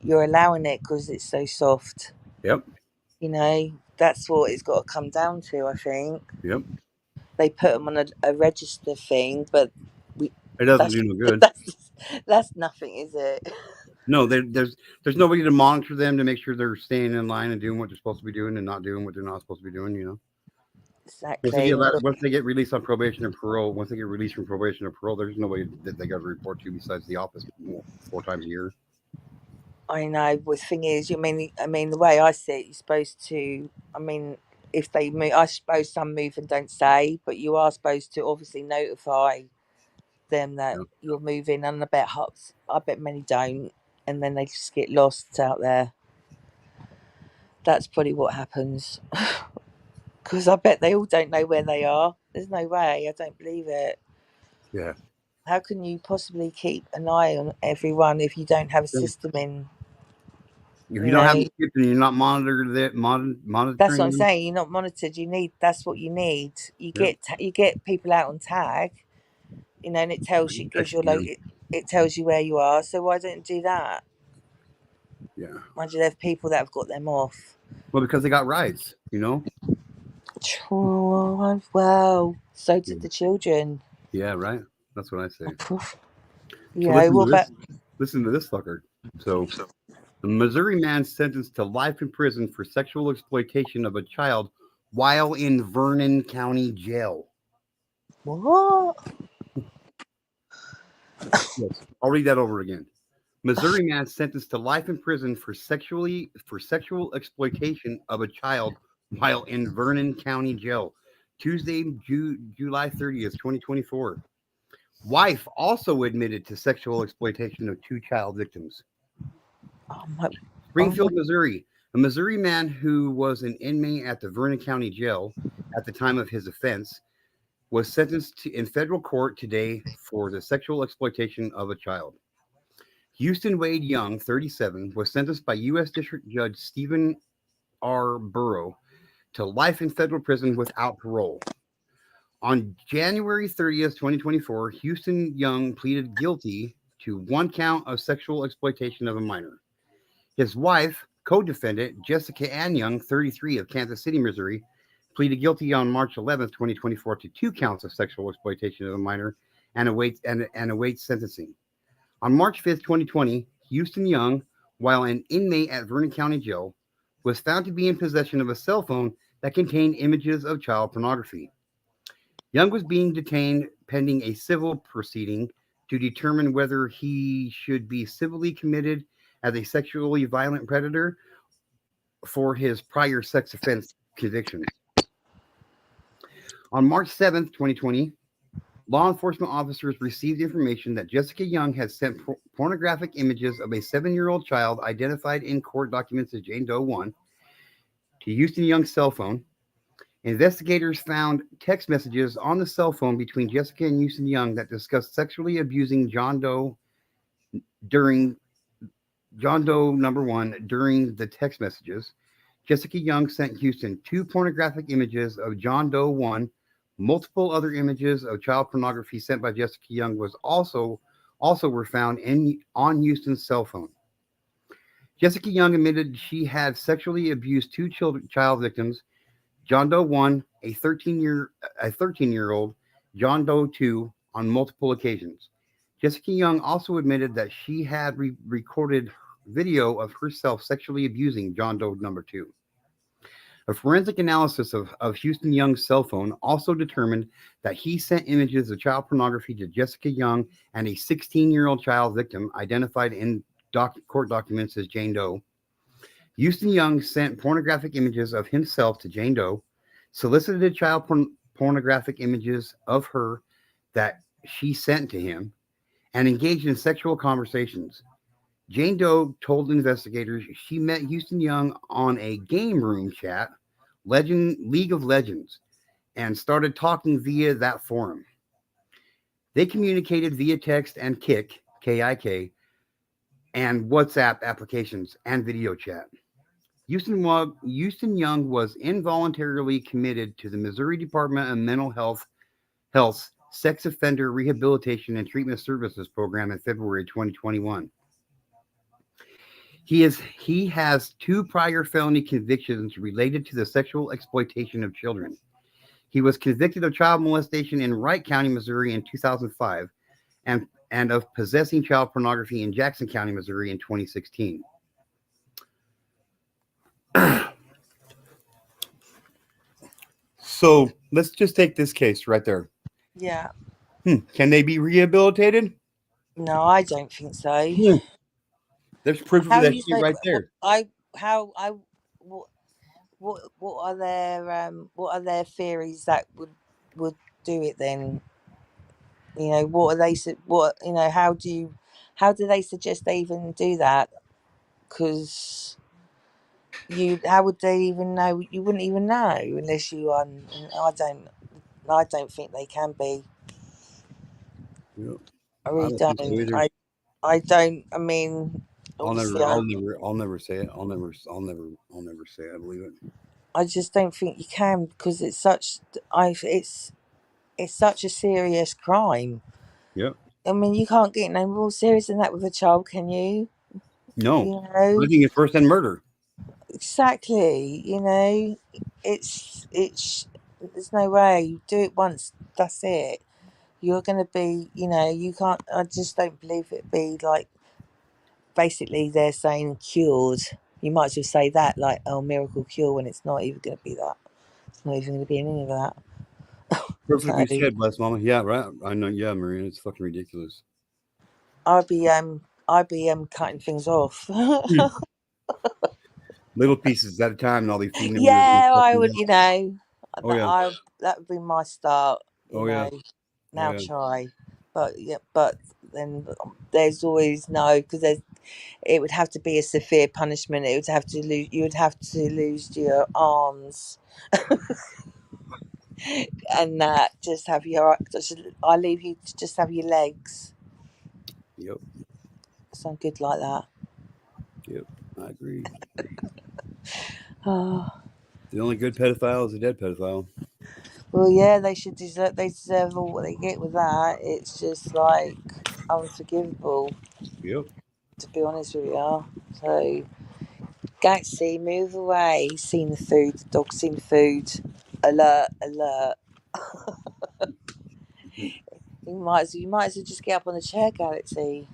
you're allowing it because it's so soft. Yep. That's what it's got to come down to, I think. Yep. They put them on a register thing, but it doesn't do no good. That's nothing, is it? No, there's nobody to monitor them to make sure they're staying in line and doing what they're supposed to be doing and not doing what they're not supposed to be doing. Exactly. Once they get released on probation or parole, once they get released from probation or parole, there's nobody that they got to report to besides the office 4 times a year. I know. But the thing is, I mean, the way I see it, you're supposed to. I mean, if they move, I suppose some move and don't say, but you are supposed to obviously notify them that Yeah. you're moving. And I bet many don't, and then they just get lost out there. That's probably what happens. Because I bet they all don't know where they are. There's no way. I don't believe it. Yeah. How can you possibly keep an eye on everyone if you don't have a system in? If You you don't have know, the chip and you're not monitoring that's what I'm them, saying. You're not monitored. That's what you need. You yeah, get people out on tag, and it tells you, gives you it tells you where you are. So why don't you do that? yeah. Why do you have people that have got them off? Well, because they got rights, Oh, well, so did the children. Yeah, right. That's what I say. You So know, what about? listen to this fucker. So, a Missouri man sentenced to life in prison for sexual exploitation of a child while in Vernon County Jail. What? Yes, I'll read that over again. Missouri man sentenced to life in prison for sexual exploitation of a child while in Vernon County Jail, Tuesday, July 30th, 2024. Wife also admitted to sexual exploitation of 2 child victims. Oh my! Springfield, Missouri. A Missouri man who was an inmate at the Vernon County Jail at the time of his offense was sentenced in federal court today for the sexual exploitation of a child. Houston Wade Young, 37, was sentenced by U.S. District Judge Stephen R. Burrow to life in federal prison without parole. On January 30th, 2024, Houston Young pleaded guilty to 1 count of sexual exploitation of a minor. His wife, co-defendant Jessica Ann Young, 33, of Kansas City, Missouri, pleaded guilty on March 11th, 2024, to 2 counts of sexual exploitation of a minor and awaits sentencing. On March 5th, 2020, Houston Young, while an inmate at Vernon County Jail, was found to be in possession of a cell phone that contained images of child pornography. Young was being detained pending a civil proceeding to determine whether he should be civilly committed as a sexually violent predator for his prior sex offense convictions. On March 7th, 2020, law enforcement officers received information that Jessica Young had sent pornographic images of a 7-year-old child identified in court documents as Jane Doe 1 to Houston Young's cell phone. Investigators found text messages on the cell phone between Jessica and Houston Young that discussed sexually abusing John Doe number 1 during the text messages. Jessica Young sent Houston 2 pornographic images of John Doe 1. Multiple other images of child pornography sent by Jessica Young was also were found on Houston's cell phone. Jessica Young admitted she had sexually abused 2 child victims, John Doe 1, a 13-year-old, John Doe 2, on multiple occasions. Jessica Young also admitted that she had recorded video of herself sexually abusing John Doe number 2. A forensic analysis of Houston Young's cell phone also determined that he sent images of child pornography to Jessica Young and a 16-year-old child victim identified in court documents as Jane Doe. Houston Young sent pornographic images of himself to Jane Doe, solicited child pornographic images of her that she sent to him, and engaged in sexual conversations. Jane Doe told investigators she met Houston Young on a game room chat, League of Legends, and started talking via that forum. They communicated via text and Kik, K-I-K, and WhatsApp applications and video chat. Houston Young was involuntarily committed to the Missouri Department of Mental Health's Sex Offender Rehabilitation and Treatment Services program in February 2021. He has 2 prior felony convictions related to the sexual exploitation of children. He was convicted of child molestation in Wright County, Missouri in 2005 and of possessing child pornography in Jackson County, Missouri in 2016. So So let's just take this case right there. Yeah. Can they be rehabilitated? No, I don't think so. There's proof of How that you shit say? right there. What are their theories that would do it then? You know, what are they? What you know? How do they suggest they even do that? Because how would they even know? You wouldn't even know unless you I don't think they can be. Yep. I I really don't think so don't. either. I don't. I mean, obviously, I'll never say it. I'll never say I believe it. I just don't think you can because it's such. It's such a serious crime. Yep. I mean, you can't get no more serious than that with a child, can you? No. You know, Living in first and murder. exactly. You know, it's there's no way you do it once. That's it. You're gonna be. You know, you can't. I just don't believe it be like. Basically, they're saying cured. You might as well say that like, oh, miracle cure when it's not even going to be that. It's not even going to be any of that. Perfectly So said, bless mama. Yeah, right. I know. Yeah, Maria, it's fucking ridiculous. I'd be cutting things off. Little pieces at a time, and I'll be feeding them. Yeah, I would. You know, Oh yeah. that would be my start. You Oh yeah. know, now try, but yeah, but then there's always no because it would have to be a severe punishment. It would have to lose. You would have to lose your arms, and just have your. I leave you to just have your legs. Yep. Sound good like that. Yep. I agree. Oh. The only good pedophile is a dead pedophile. Well, yeah, they deserve all what they get with that. It's just like unforgivable, Yep. to be honest with you. So, Gatsy, move away. He's seen the food. The dog's seen the food. Alert, alert. You might as well just get up on the chair, Galaxy.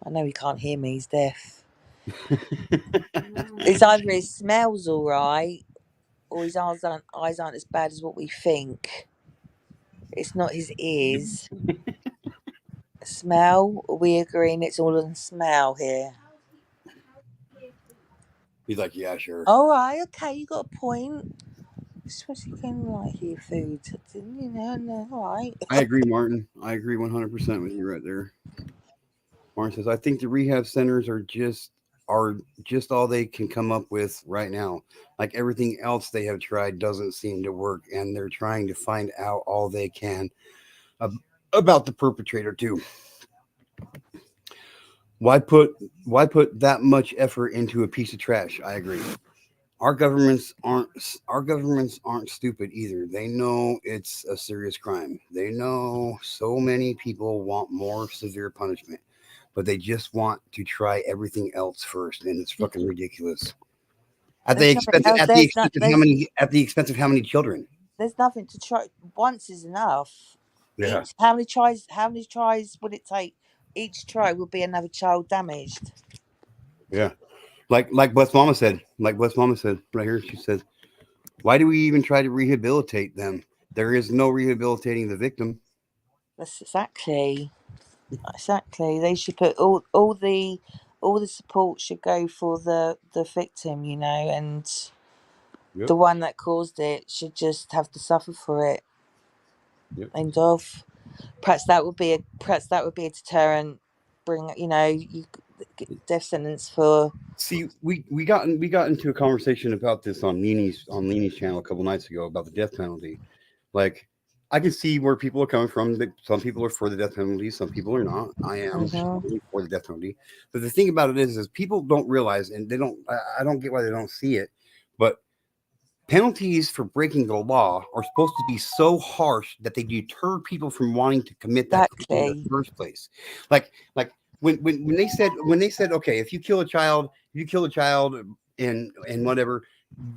I know he can't hear me. He's deaf. It's either his smells all right, or his eyes aren't as bad as what we think. It's not his ears. Smell? Are we agreeing it's all on smell here? He's like, yeah, sure. All right, okay, you got a point. Especially can like hear food, you know. No, all right. I agree, Martin. I agree 100% with you right there. Martin says, I think the rehab centers are just all they can come up with right now. Like everything else they have tried doesn't seem to work, and they're trying to find out all they can about the perpetrator too. Why put that much effort into a piece of trash? I agree. Our governments aren't stupid either. They know it's a serious crime. They know so many people want more severe punishment, but they just want to try everything else first, and it's fucking ridiculous. At the There's nothing expense else. at the expense of how many children? There's nothing to try. Once is enough. Yeah. How many tries? How many tries would it take? Each try would be another child damaged. Yeah. Like Bless Mama said. Like Bless Mama said right here. She says, "Why do we even try to rehabilitate them? There is no rehabilitating the victim." That's exactly. They should put all the support should go for the victim, you know, and Yep. the one that caused it should just have to suffer for it. Yep. End of. Perhaps that would be a deterrent. Bring you death sentence for. See, we got into a conversation about this on Nini's channel a couple nights ago about the death penalty. Like, I can see where people are coming from. That some people are for the death penalty, some people are not. I am strongly for the death penalty. But the thing about it is people don't realize, and they don't. I don't get why they don't see it. But penalties for breaking the law are supposed to be so harsh that they deter people from wanting to commit that crime in the first place. Like when they said, okay, if you kill a child, and whatever,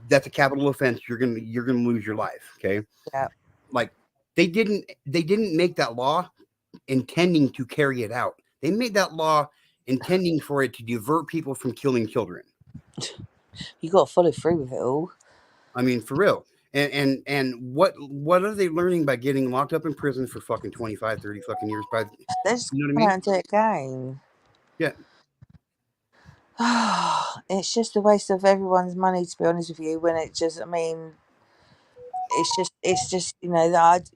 that's a capital offense. You're gonna lose your life. Okay. Yeah. Like they didn't make that law intending to carry it out. They made that law intending for it to divert people from killing children. You got to follow through with it all. I mean, for real. And what are they learning by getting locked up in prison for fucking 25, 30 fucking years? They're just You know what I come mean? out and do it again. Yeah. It's just a waste of everyone's money, to be honest with you. When it just, I mean, it's just that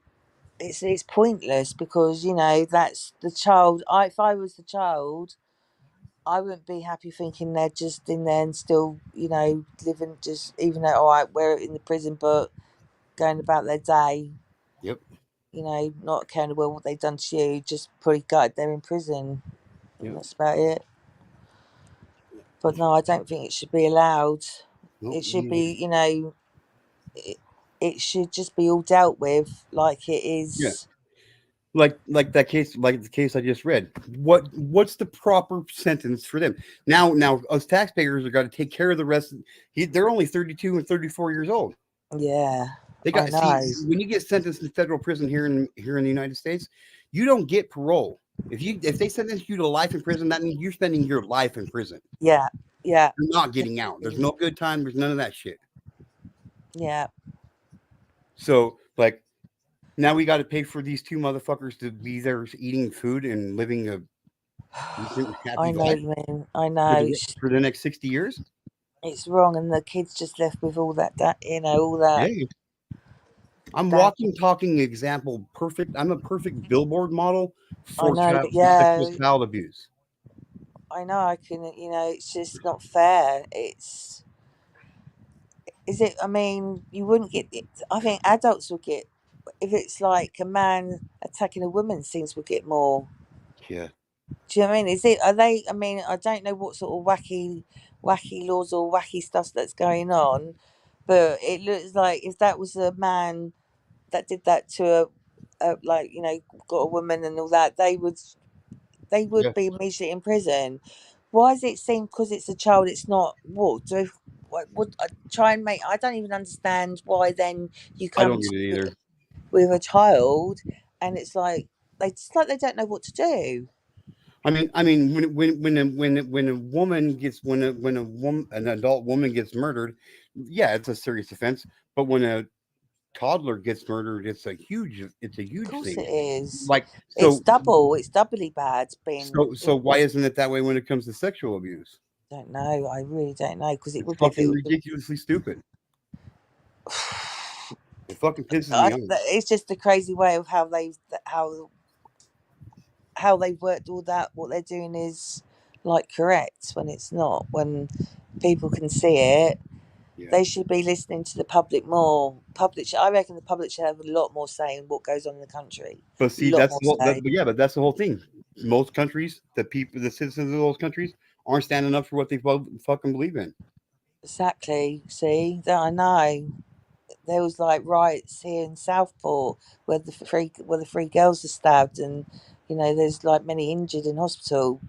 it's pointless because that's the child. If I was the child, I wouldn't be happy thinking they're just in there and still living, just even though all right we're in the prison, but going about their day. Yep. Not caring about what they've done to you, just pretty gutted they're in prison, and Yep. that's about it. But no, I don't think it should be allowed. Nope. It should be, it should just be all dealt with like it Yeah. is. Like that case, like the case I just read. What's the proper sentence for them? Now us taxpayers are got to take care of the rest. They're only 32 and 34 years old. Yeah, They I got see know. when you get sentenced in federal prison here in the United States, you don't get parole. If they sentence you to life in prison, that means you're spending your life in prison. Yeah, yeah, You're not getting out. There's no good time. There's none of that shit. yeah. So like now we got to pay for these two motherfuckers to be there eating food and living a decent, I happy know life what you mean. I know for the next 60 years. it's wrong, and the kids just left with all that, all that. Yeah. I'm Damn, walking, talking example perfect. I'm a perfect billboard model I for know. sexual Yeah, child abuse. I know. I can. It's just not fair. Is it? I mean, you wouldn't get it. I think adults would get if it's like a man attacking a woman. Things would get more. Yeah. Do you know what I mean? Is it? Are they? I mean, I don't know what sort of wacky laws or wacky stuff that's going on, but it looks like if that was a man that did that to like got a woman and all that, they would Yeah. be immediately in prison. Why does it seem because it's a child? It's not. What do? What would I try and make? I don't even understand why. Then you I come don't get it to either. with a child, and it's like they don't know what to do. I mean, when a woman gets when a woman an adult woman gets murdered, yeah, it's a serious offense. But when a toddler gets murdered, it's a Of huge course, it thing. is. Like It's so double. It's doubly bad. Being. so why isn't it that way when it comes to sexual abuse? Don't know. I really don't know because it It's would be if it fucking was. ridiculously stupid. It fucking pisses me off. It's just a crazy way of how they've worked all that. What they're doing is like correct when it's not. When people can see it, Yeah. they should be listening to the public more. I reckon the public should have a lot more say in what goes on in the country. But A see, lot that's more the whole, say. but yeah, but that's the whole thing. Most countries, the citizens of those countries, aren't standing up for what they fucking believe in. Exactly. See that I know. There was like riots here in Southport where the three girls were stabbed, and there's like many injured in hospital.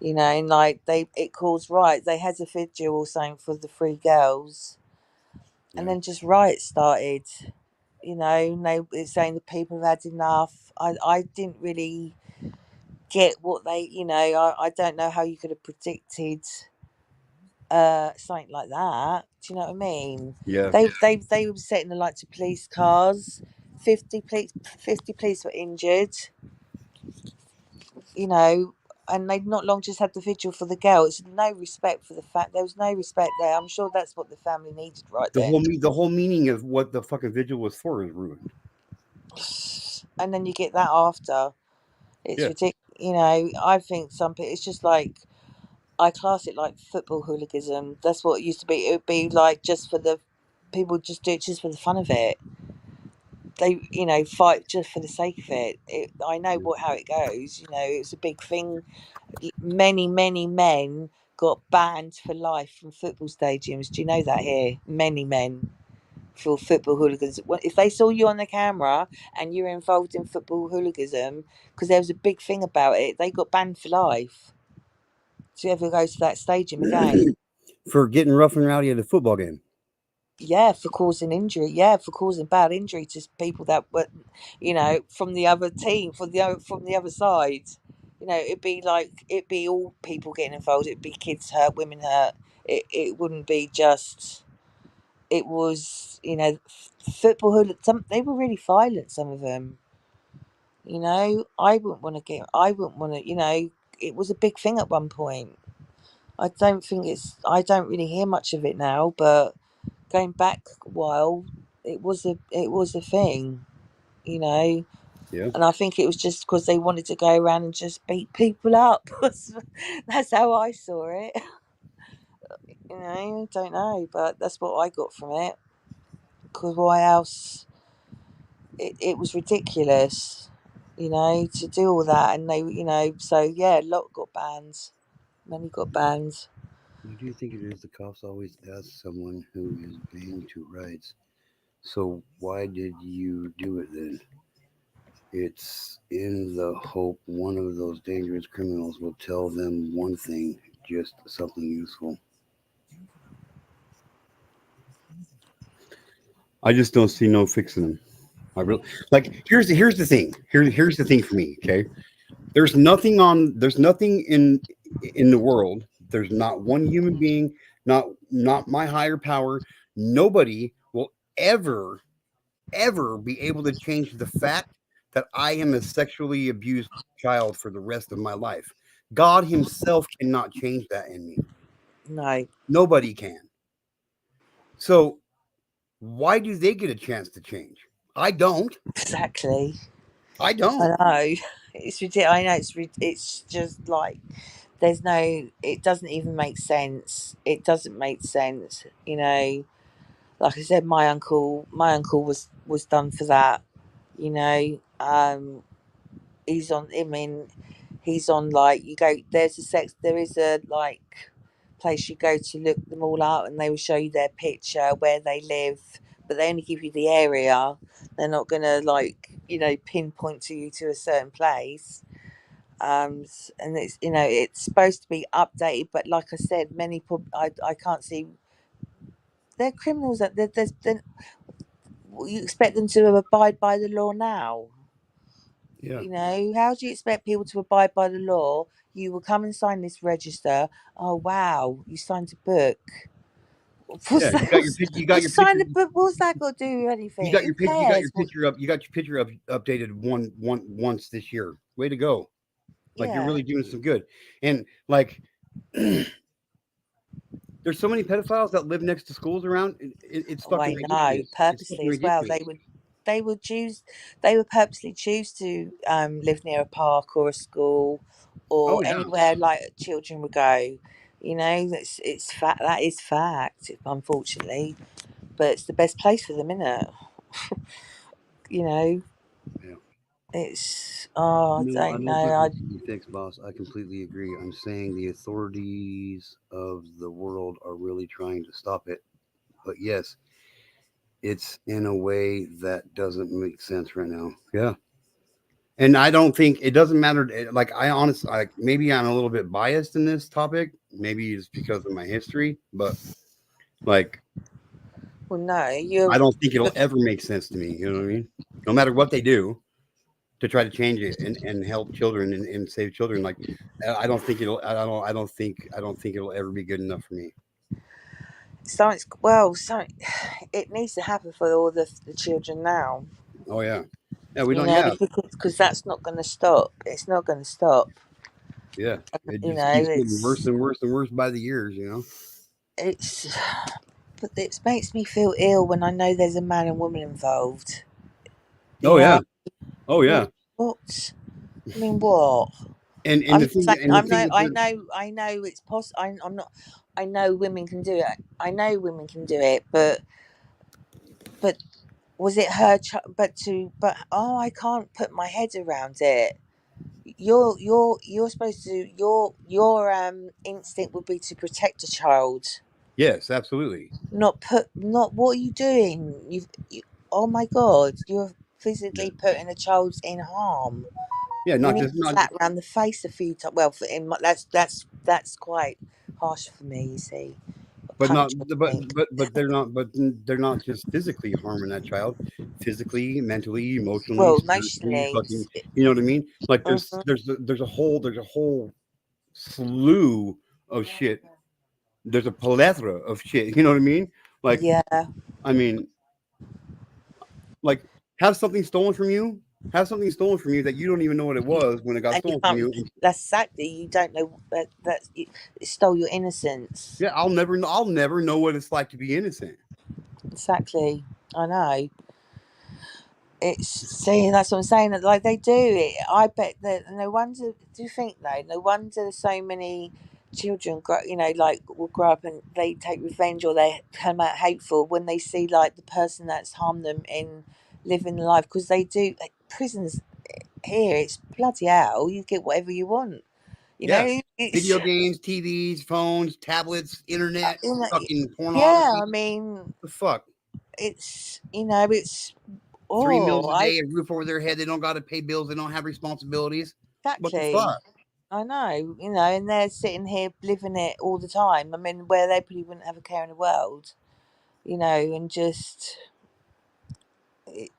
And like it caused riots. They had a vigil or something for the three girls, and Yeah. then just riots started. And they were saying the people have had enough. I didn't really get what they. I don't know how you could have predicted something like that. Do you know what I mean? Yeah. They were setting the light to police cars. 50 police were injured. You know, and they'd not long just had the vigil for the girl. It's no respect for the fact there was no respect there. I'm sure that's what the family needed right then. The whole meaning of what the fucking vigil was for is ruined. And then you get that after. It's Yeah. ridiculous. I think some people. It's just like I class it like football hooliganism. That's what it used to be. It would be like just for the people just do it just for the fun of it. They fight just for the sake of it. I know how it goes. It's a big thing. Many men got banned for life from football stadiums. Do you know that here? Many men for football hooligans. If they saw you on the camera and you were involved in football hooliganism, because there was a big thing about it, they got banned for life to ever go to that stadium again. For getting rough and rowdy at a football game. Yeah, for causing injury. Yeah, for causing bad injury to people that were, from the other team, from the other side. It'd be all people getting involved. It'd be kids hurt, women hurt. It wouldn't be just. it was, you know, football hooligans. They were really violent. Some of them, you know. I wouldn't want to. You know, it was a big thing at one point. I don't think it's. I don't really hear much of it now, but going back a while, it was a thing, you know. Yeah. And I think it was just because they wanted to go around and just beat people up. That's how I saw it. You know, don't know, but that's what I got from it. Because why else? It was ridiculous, you know, to do all that, and they, you know, so yeah, a lot got banned, many got banned. What do you think it is? The cops always ask someone who is paying to rights. So why did you do it then? It's in the hope one of those dangerous criminals will tell them one thing, just something useful. I just don't see no fixing them. I really like. Here's the thing. Here's the thing for me. Okay, there's nothing in the world. There's not one human being, not my higher power. Nobody will ever be able to change the fact that I am a sexually abused child for the rest of my life. God Himself cannot change that in me. No, Nobody can. So why do they get a chance to change? I don't. exactly. I I don't. know. It's ridiculous. I know it's just like there's no. It doesn't even make sense. It doesn't make sense. You know, like I said, my uncle was done for that. You know, he's on. I mean, he's on like you go. There is a like place you go to look them all up, and they will show you their picture, where they live, but they only give you the area. They're not gonna like pinpoint to you to a certain place. And it's it's supposed to be updated, but like I said, I can't see they're criminals. That you expect them to abide by the law now. Yeah. How do you expect people to abide by the law? You will come and sign this register. Oh wow, you signed a book. What's Yeah. that? You You got your signed picture. a book. What's that got to do with You anything? got Who your picture. You got your cares? picture up. You got your picture updated once this year. Way to go! Like you're Yeah. really doing some good. And like, there's so many pedophiles that live next to schools around. It's Oh, fucking I know. ridiculous. It's fucking Purposely as well. ridiculous. They would choose. They would purposely choose to live near a park or a school Oh or yeah. anywhere like children would go. It's fact. That is fact. Unfortunately, but it's the best place for them, isn't it? You know, Yeah. it's I No, I don't don't think know. it can be fixed, boss. I completely agree. I'm saying the authorities of the world are really trying to stop it. But yes, it's in a way that doesn't make sense right now. Yeah. And I don't think it doesn't matter. Like, I honestly, like, maybe I'm a little bit biased in this topic. Maybe it's because of my history, but like, Well, no, I don't think it'll ever make sense to me. You know what I mean? No matter what they do to try to change it and help children and save children. Like, I don't think it'll. I don't think it'll ever be good enough for me. something it needs to happen for all the children now. Oh yeah, yeah. We don't. Yeah, Because that's not going to stop. It's not going to stop. yeah. It You just know, keeps getting worse and worse and worse by the years. You know. it's, but it makes me feel ill when I know there's a man and woman involved. You Oh know, yeah. Oh yeah. what? I mean, what? And I'm the not thing saying and the thing that they're, I know it's possible. I'm not. I know women can do it. I know women can do it, but was it her? But I can't put my head around it. You're supposed to your instinct would be to protect a child, yes, absolutely. not what are you doing? Oh my god, you're Yeah. physically putting a child in harm. Yeah. You Not need just to not. slap around the face a few times. Well, that's quite harsh for me. You see, a But not. punch or But something. they're not. But they're not just physically harming that child. Physically, mentally, emotionally, Well, spiritually, emotionally, fucking. You know what I mean? Like mhm. there's a whole slew of shit. There's a plethora of shit. You know what I mean? Like, Yeah. I mean, like, have something stolen from you. Have something stolen from you that you don't even know what it was when it got And you stolen from can't. you. That's exactly. You don't know that it stole your innocence. Yeah, I'll never know what it's like to be innocent. Exactly. I know. It's see. That's what I'm saying. Like they do it. I bet that. No wonder. Do you think though? No wonder so many children grow. Like will grow up and they take revenge or they come out hateful when they see like the person that's harmed them in living life because they do. Like, prisons here, it's bloody hell. You get whatever you want. Yeah, It's video games, TVs, phones, tablets, internet, you know, fucking yeah. pornography. I mean, The fuck. it's 3 meals a I day, a roof over their head. They don't got to pay bills. They don't have responsibilities. What the exactly. fuck? I know, and they're sitting here living it all the time. I mean, where they probably wouldn't have a care in the world, and just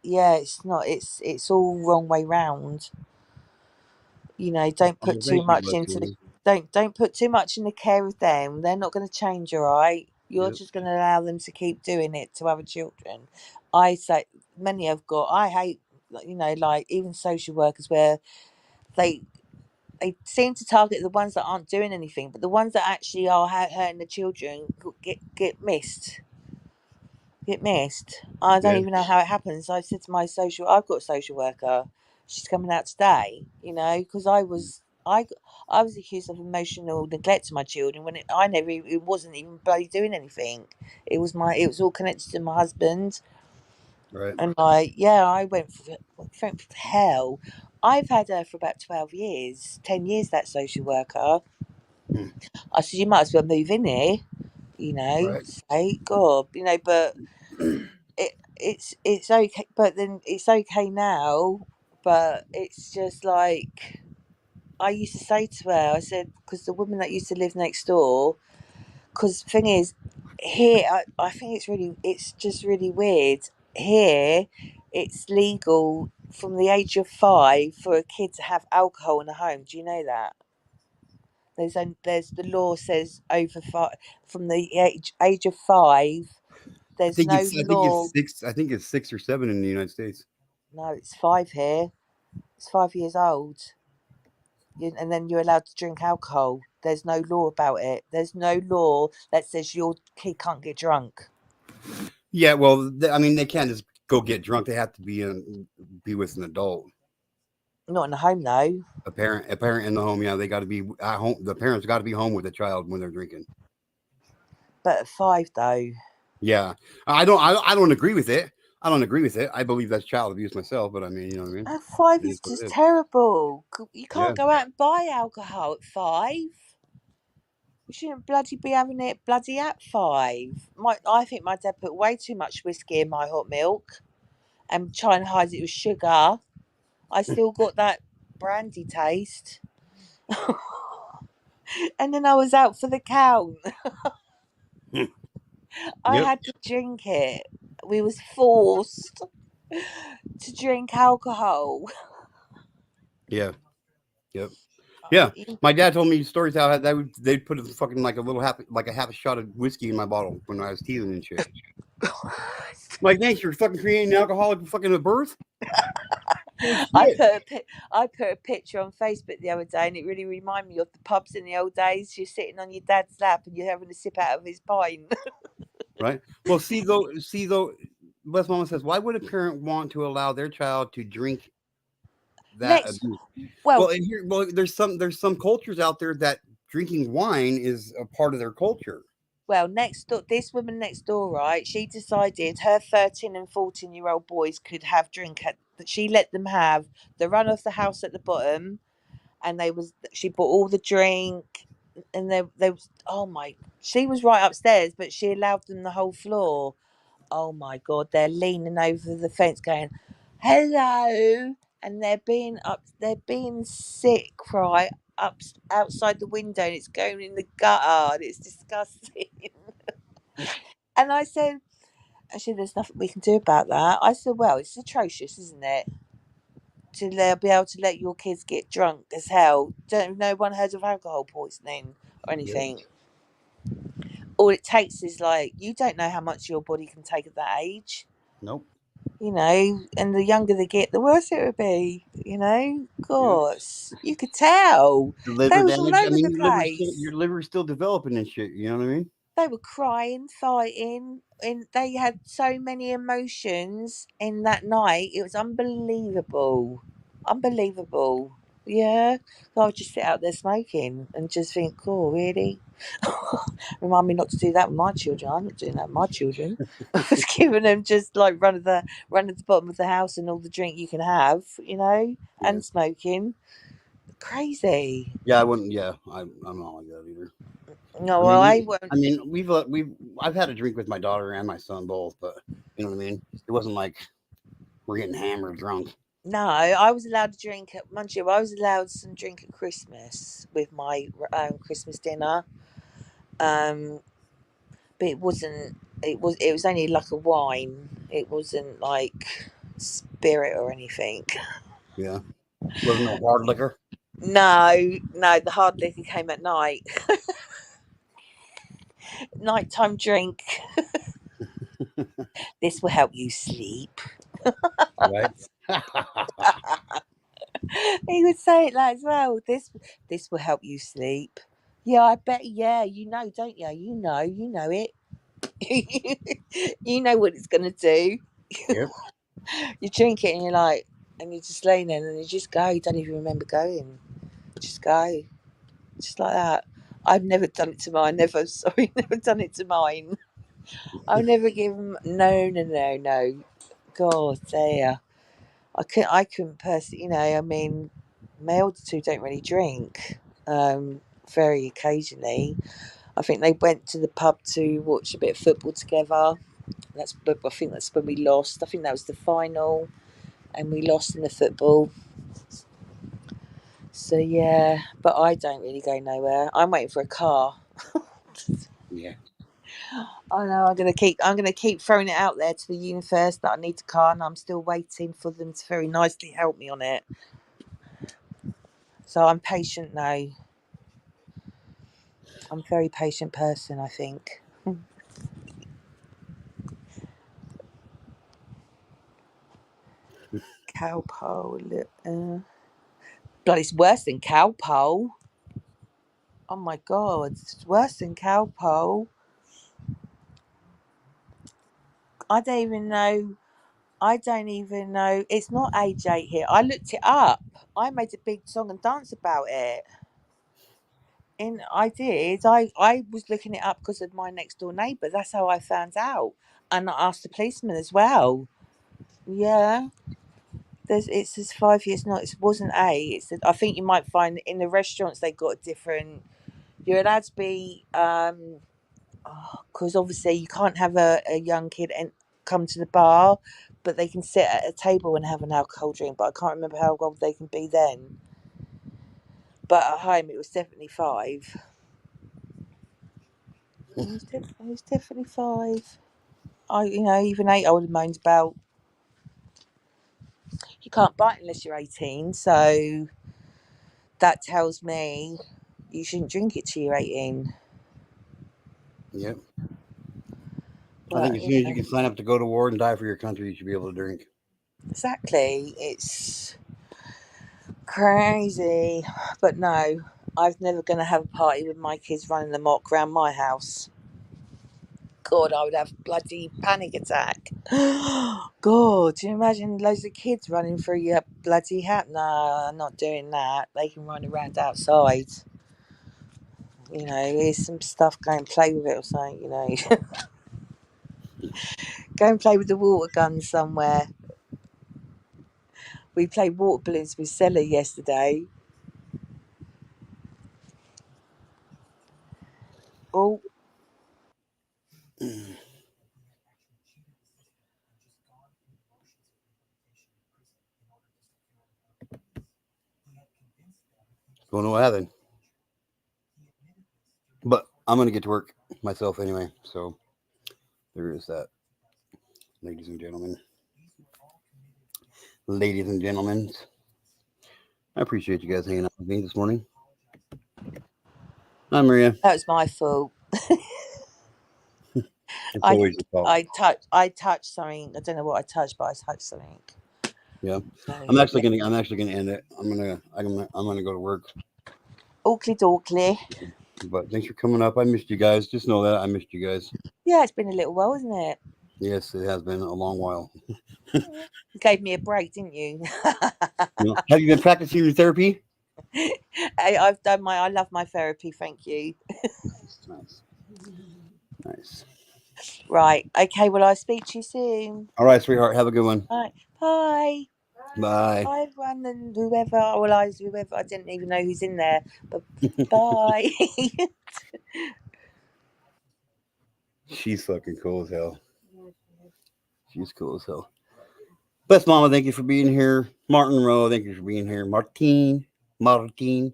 yeah, it's not. It's all wrong way round. Don't put Well, too thank you, much into the Leslie. don't put too much in the care of them. They're not going to change, all right. You're Yep. just going to allow them to keep doing it to other children. I say many have got. I hate, like even social workers where they they seem to target the ones that aren't doing anything, but the ones that actually are hurting the children get missed. Get missed. I don't Yeah. even know how it happens. I said to I've got a social worker. She's coming out today. Because I was accused of emotional neglect to my children when it wasn't even bloody doing anything. It was all connected to my husband, Right. and I went for hell. I've had her for about 12 years, 10 years. That social worker. Hmm. I said you might as well move in here. Right. Say God, but it's okay, but then it's okay now. But it's just like I used to say to her, I said, because the woman that used to live next door, because the thing is, here, I think it's just really weird. Here, it's legal from the age of 5 for a kid to have alcohol in the home. Do you know that? There's the law says over 5, from the age of 5. There's no I think law. it's 6. I think it's 6 or 7 in the United States. No, it's 5 here. It's 5 years old. And then you're allowed to drink alcohol. There's no law about it. There's no law that says your kid can't get drunk. Yeah. Well, I mean, they can't just go get drunk. They have to be with an adult. Not in the home though. A parent in the home. Yeah, they got to be at home. The parents got to be home with the child when they're drinking. But at 5 though. Yeah, I don't agree with it. I don't agree with it. I believe that's child abuse myself. But I mean, you know what I mean. At 5 It is is what just it is. terrible. You Yeah. can't go out and buy alcohol at 5. You shouldn't bloody be having it bloody at 5. I think my dad put way too much whiskey in my hot milk and try and hide it with sugar. I still got that brandy taste. And then I was out for the count. I Yep. had to drink it. We was forced to drink alcohol. Yeah. Yep. Yeah. You- My dad told me stories how they'd put a fucking like a half a shot of whiskey in my bottle when I was teething and shit. Like, thanks, you're fucking creating an alcoholic fucking at birth. Holy I shit. put I put a picture on Facebook the other day, and it really reminded me of the pubs in the old days. You're sitting on your dad's lap, and you're having a sip out of his pint. Right. Well, see though, Wes Mama says, why would a parent want to allow their child to drink that Next, abuse? Well, well, and here, well, there's some cultures out there that drinking wine is a part of their culture. next door, this woman next door, right? She decided her 13 and 14-year-old boys could have drink. She let them have the run of the house at the bottom, and she bought all the drink, and they was, oh my, she was right upstairs, but she allowed them the whole floor. Oh my god, they're leaning over the fence going hello, and they're being sick, right, up outside the window, and it's going in the gutter, and it's disgusting. And I said there's nothing we can do about that. I said, well, it's atrocious, isn't it, to be able to let your kids get drunk as hell. Don't No one heard of alcohol poisoning or Yep. anything. all it takes is like, you don't know how much your body can take at that age. Nope. You know, and the younger they get, the worse it would be. You know, of course, you could tell The they liver was all damage. I over mean, the place. your liver's still developing and shit. You know what I mean? They were crying, fighting, and they had so many emotions in that night. It was unbelievable, unbelievable. Yeah, so I would just sit out there smoking and just think, "Oh, really?" Remind me not to do that with my children. I'm not doing that with my children. I was giving them just like run at the bottom of the house and all the drink you can have, you know, Yeah. and smoking. Crazy. Yeah, I wouldn't. Yeah, I'm not like that either. No, well, I won't. I mean, I've had a drink with my daughter and my son both, but you know what I mean. It wasn't like we're getting hammered drunk. No, I was allowed to drink at Munchie. I was allowed some drink at Christmas with my Christmas dinner. But it wasn't. It was only like a wine. It wasn't like spirit or anything. Yeah, wasn't no hard liquor. No, no, the hard liquor came at night. Nighttime drink. This will help you sleep. Right. He would say it like as well. This will help you sleep. Yeah, I bet. Yeah, you know, don't you? You know it. You know what it's gonna do. Yep. You drink it and you're like, and you're just laying there and you just go. You don't even remember going. Just go, just like that. I've never done it to mine. Never, sorry, never done it to mine. I've never given. No. God, there. I couldn't personally. You know, I mean, my older two don't really drink. Very occasionally. I think they went to the pub to watch a bit of football together. I think that's when we lost. I think that was the final, and we lost in the football. So yeah, but I don't really go nowhere. I'm waiting for a car. Yeah. I know I'm gonna keep throwing it out there to the universe that I need a car, and I'm still waiting for them to very nicely help me on it. So I'm patient now. I'm a very patient person, I think. Cowpole. But it's worse than cowpole. Oh my god, it's worse than cowpole. I don't even know. I don't even know. It's not AJ here. I looked it up. I made a big song and dance about it. And I did. I was looking it up because of my next door neighbour. That's how I found out. And I asked the policeman as well. Yeah. It says 5 years. No, it wasn't A. I think you might find in the restaurants they got a different. You're allowed to be because obviously you can't have a young kid and come to the bar, but they can sit at a table and have an alcohol drink. But I can't remember how old they can be then. But at home, it was definitely 5. It was definitely 5. Even 8 I would have moaned about. You can't bite unless you're 18, so that tells me you shouldn't drink it till you're 18. Yep. But, I think as soon as you can sign up to go to war and die for your country, you should be able to drink. Exactly. It's crazy. But no, I'm never going to have a party with my kids running amok around my house. God, I would have a bloody panic attack. God, do you imagine loads of kids running through your bloody house? No, I'm not doing that. They can run around outside. You know, here's some stuff, go and play with it or something, you know. Go and play with the water gun somewhere. We played water balloons with Sella yesterday. Oh, Don't know what happened. But I'm gonna get to work myself anyway. So there is that, ladies and gentlemen. Ladies and gentlemen, I appreciate you guys hanging out with me this morning. Hi, Maria. that was my fault. It's always your fault. I touched something. I don't know what I touched, but I touched something. Yeah. So, I'm actually gonna end it. I'm gonna go to work. Oakley dorkly. But thanks for coming up. I missed you guys. Just know that I missed you guys. Yeah, it's been a little while, isn't it? Yes, it has been a long while. You gave me a break, didn't you? Have you been practicing your therapy? I've done I love my therapy, thank you. Nice. Right. Okay, well I'll speak to you soon. All right, sweetheart. Have a good one. All right. Bye. Bye. Bye everyone and whoever. Well, whoever. I didn't even know who's in there. But bye. She's fucking cool as hell. She's cool as hell. Best Mama, thank you for being here. Martin Rowe, thank you for being here. Martine, Maria.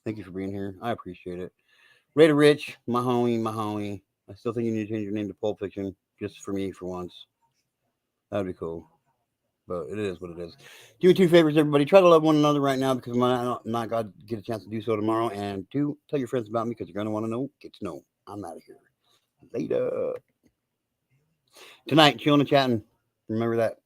Thank you for being here. I appreciate it. Raider Rich, my homie. I still think you need to change your name to Pulp Fiction just for me for once. That'd be cool. But it is what it is. Do me 2 favors, everybody. Try to love one another right now because I'm not going to get a chance to do so tomorrow. And 2, tell your friends about me because you're going to want to know. Get to know. I'm out of here. Later. Tonight, chilling and chatting. Remember that.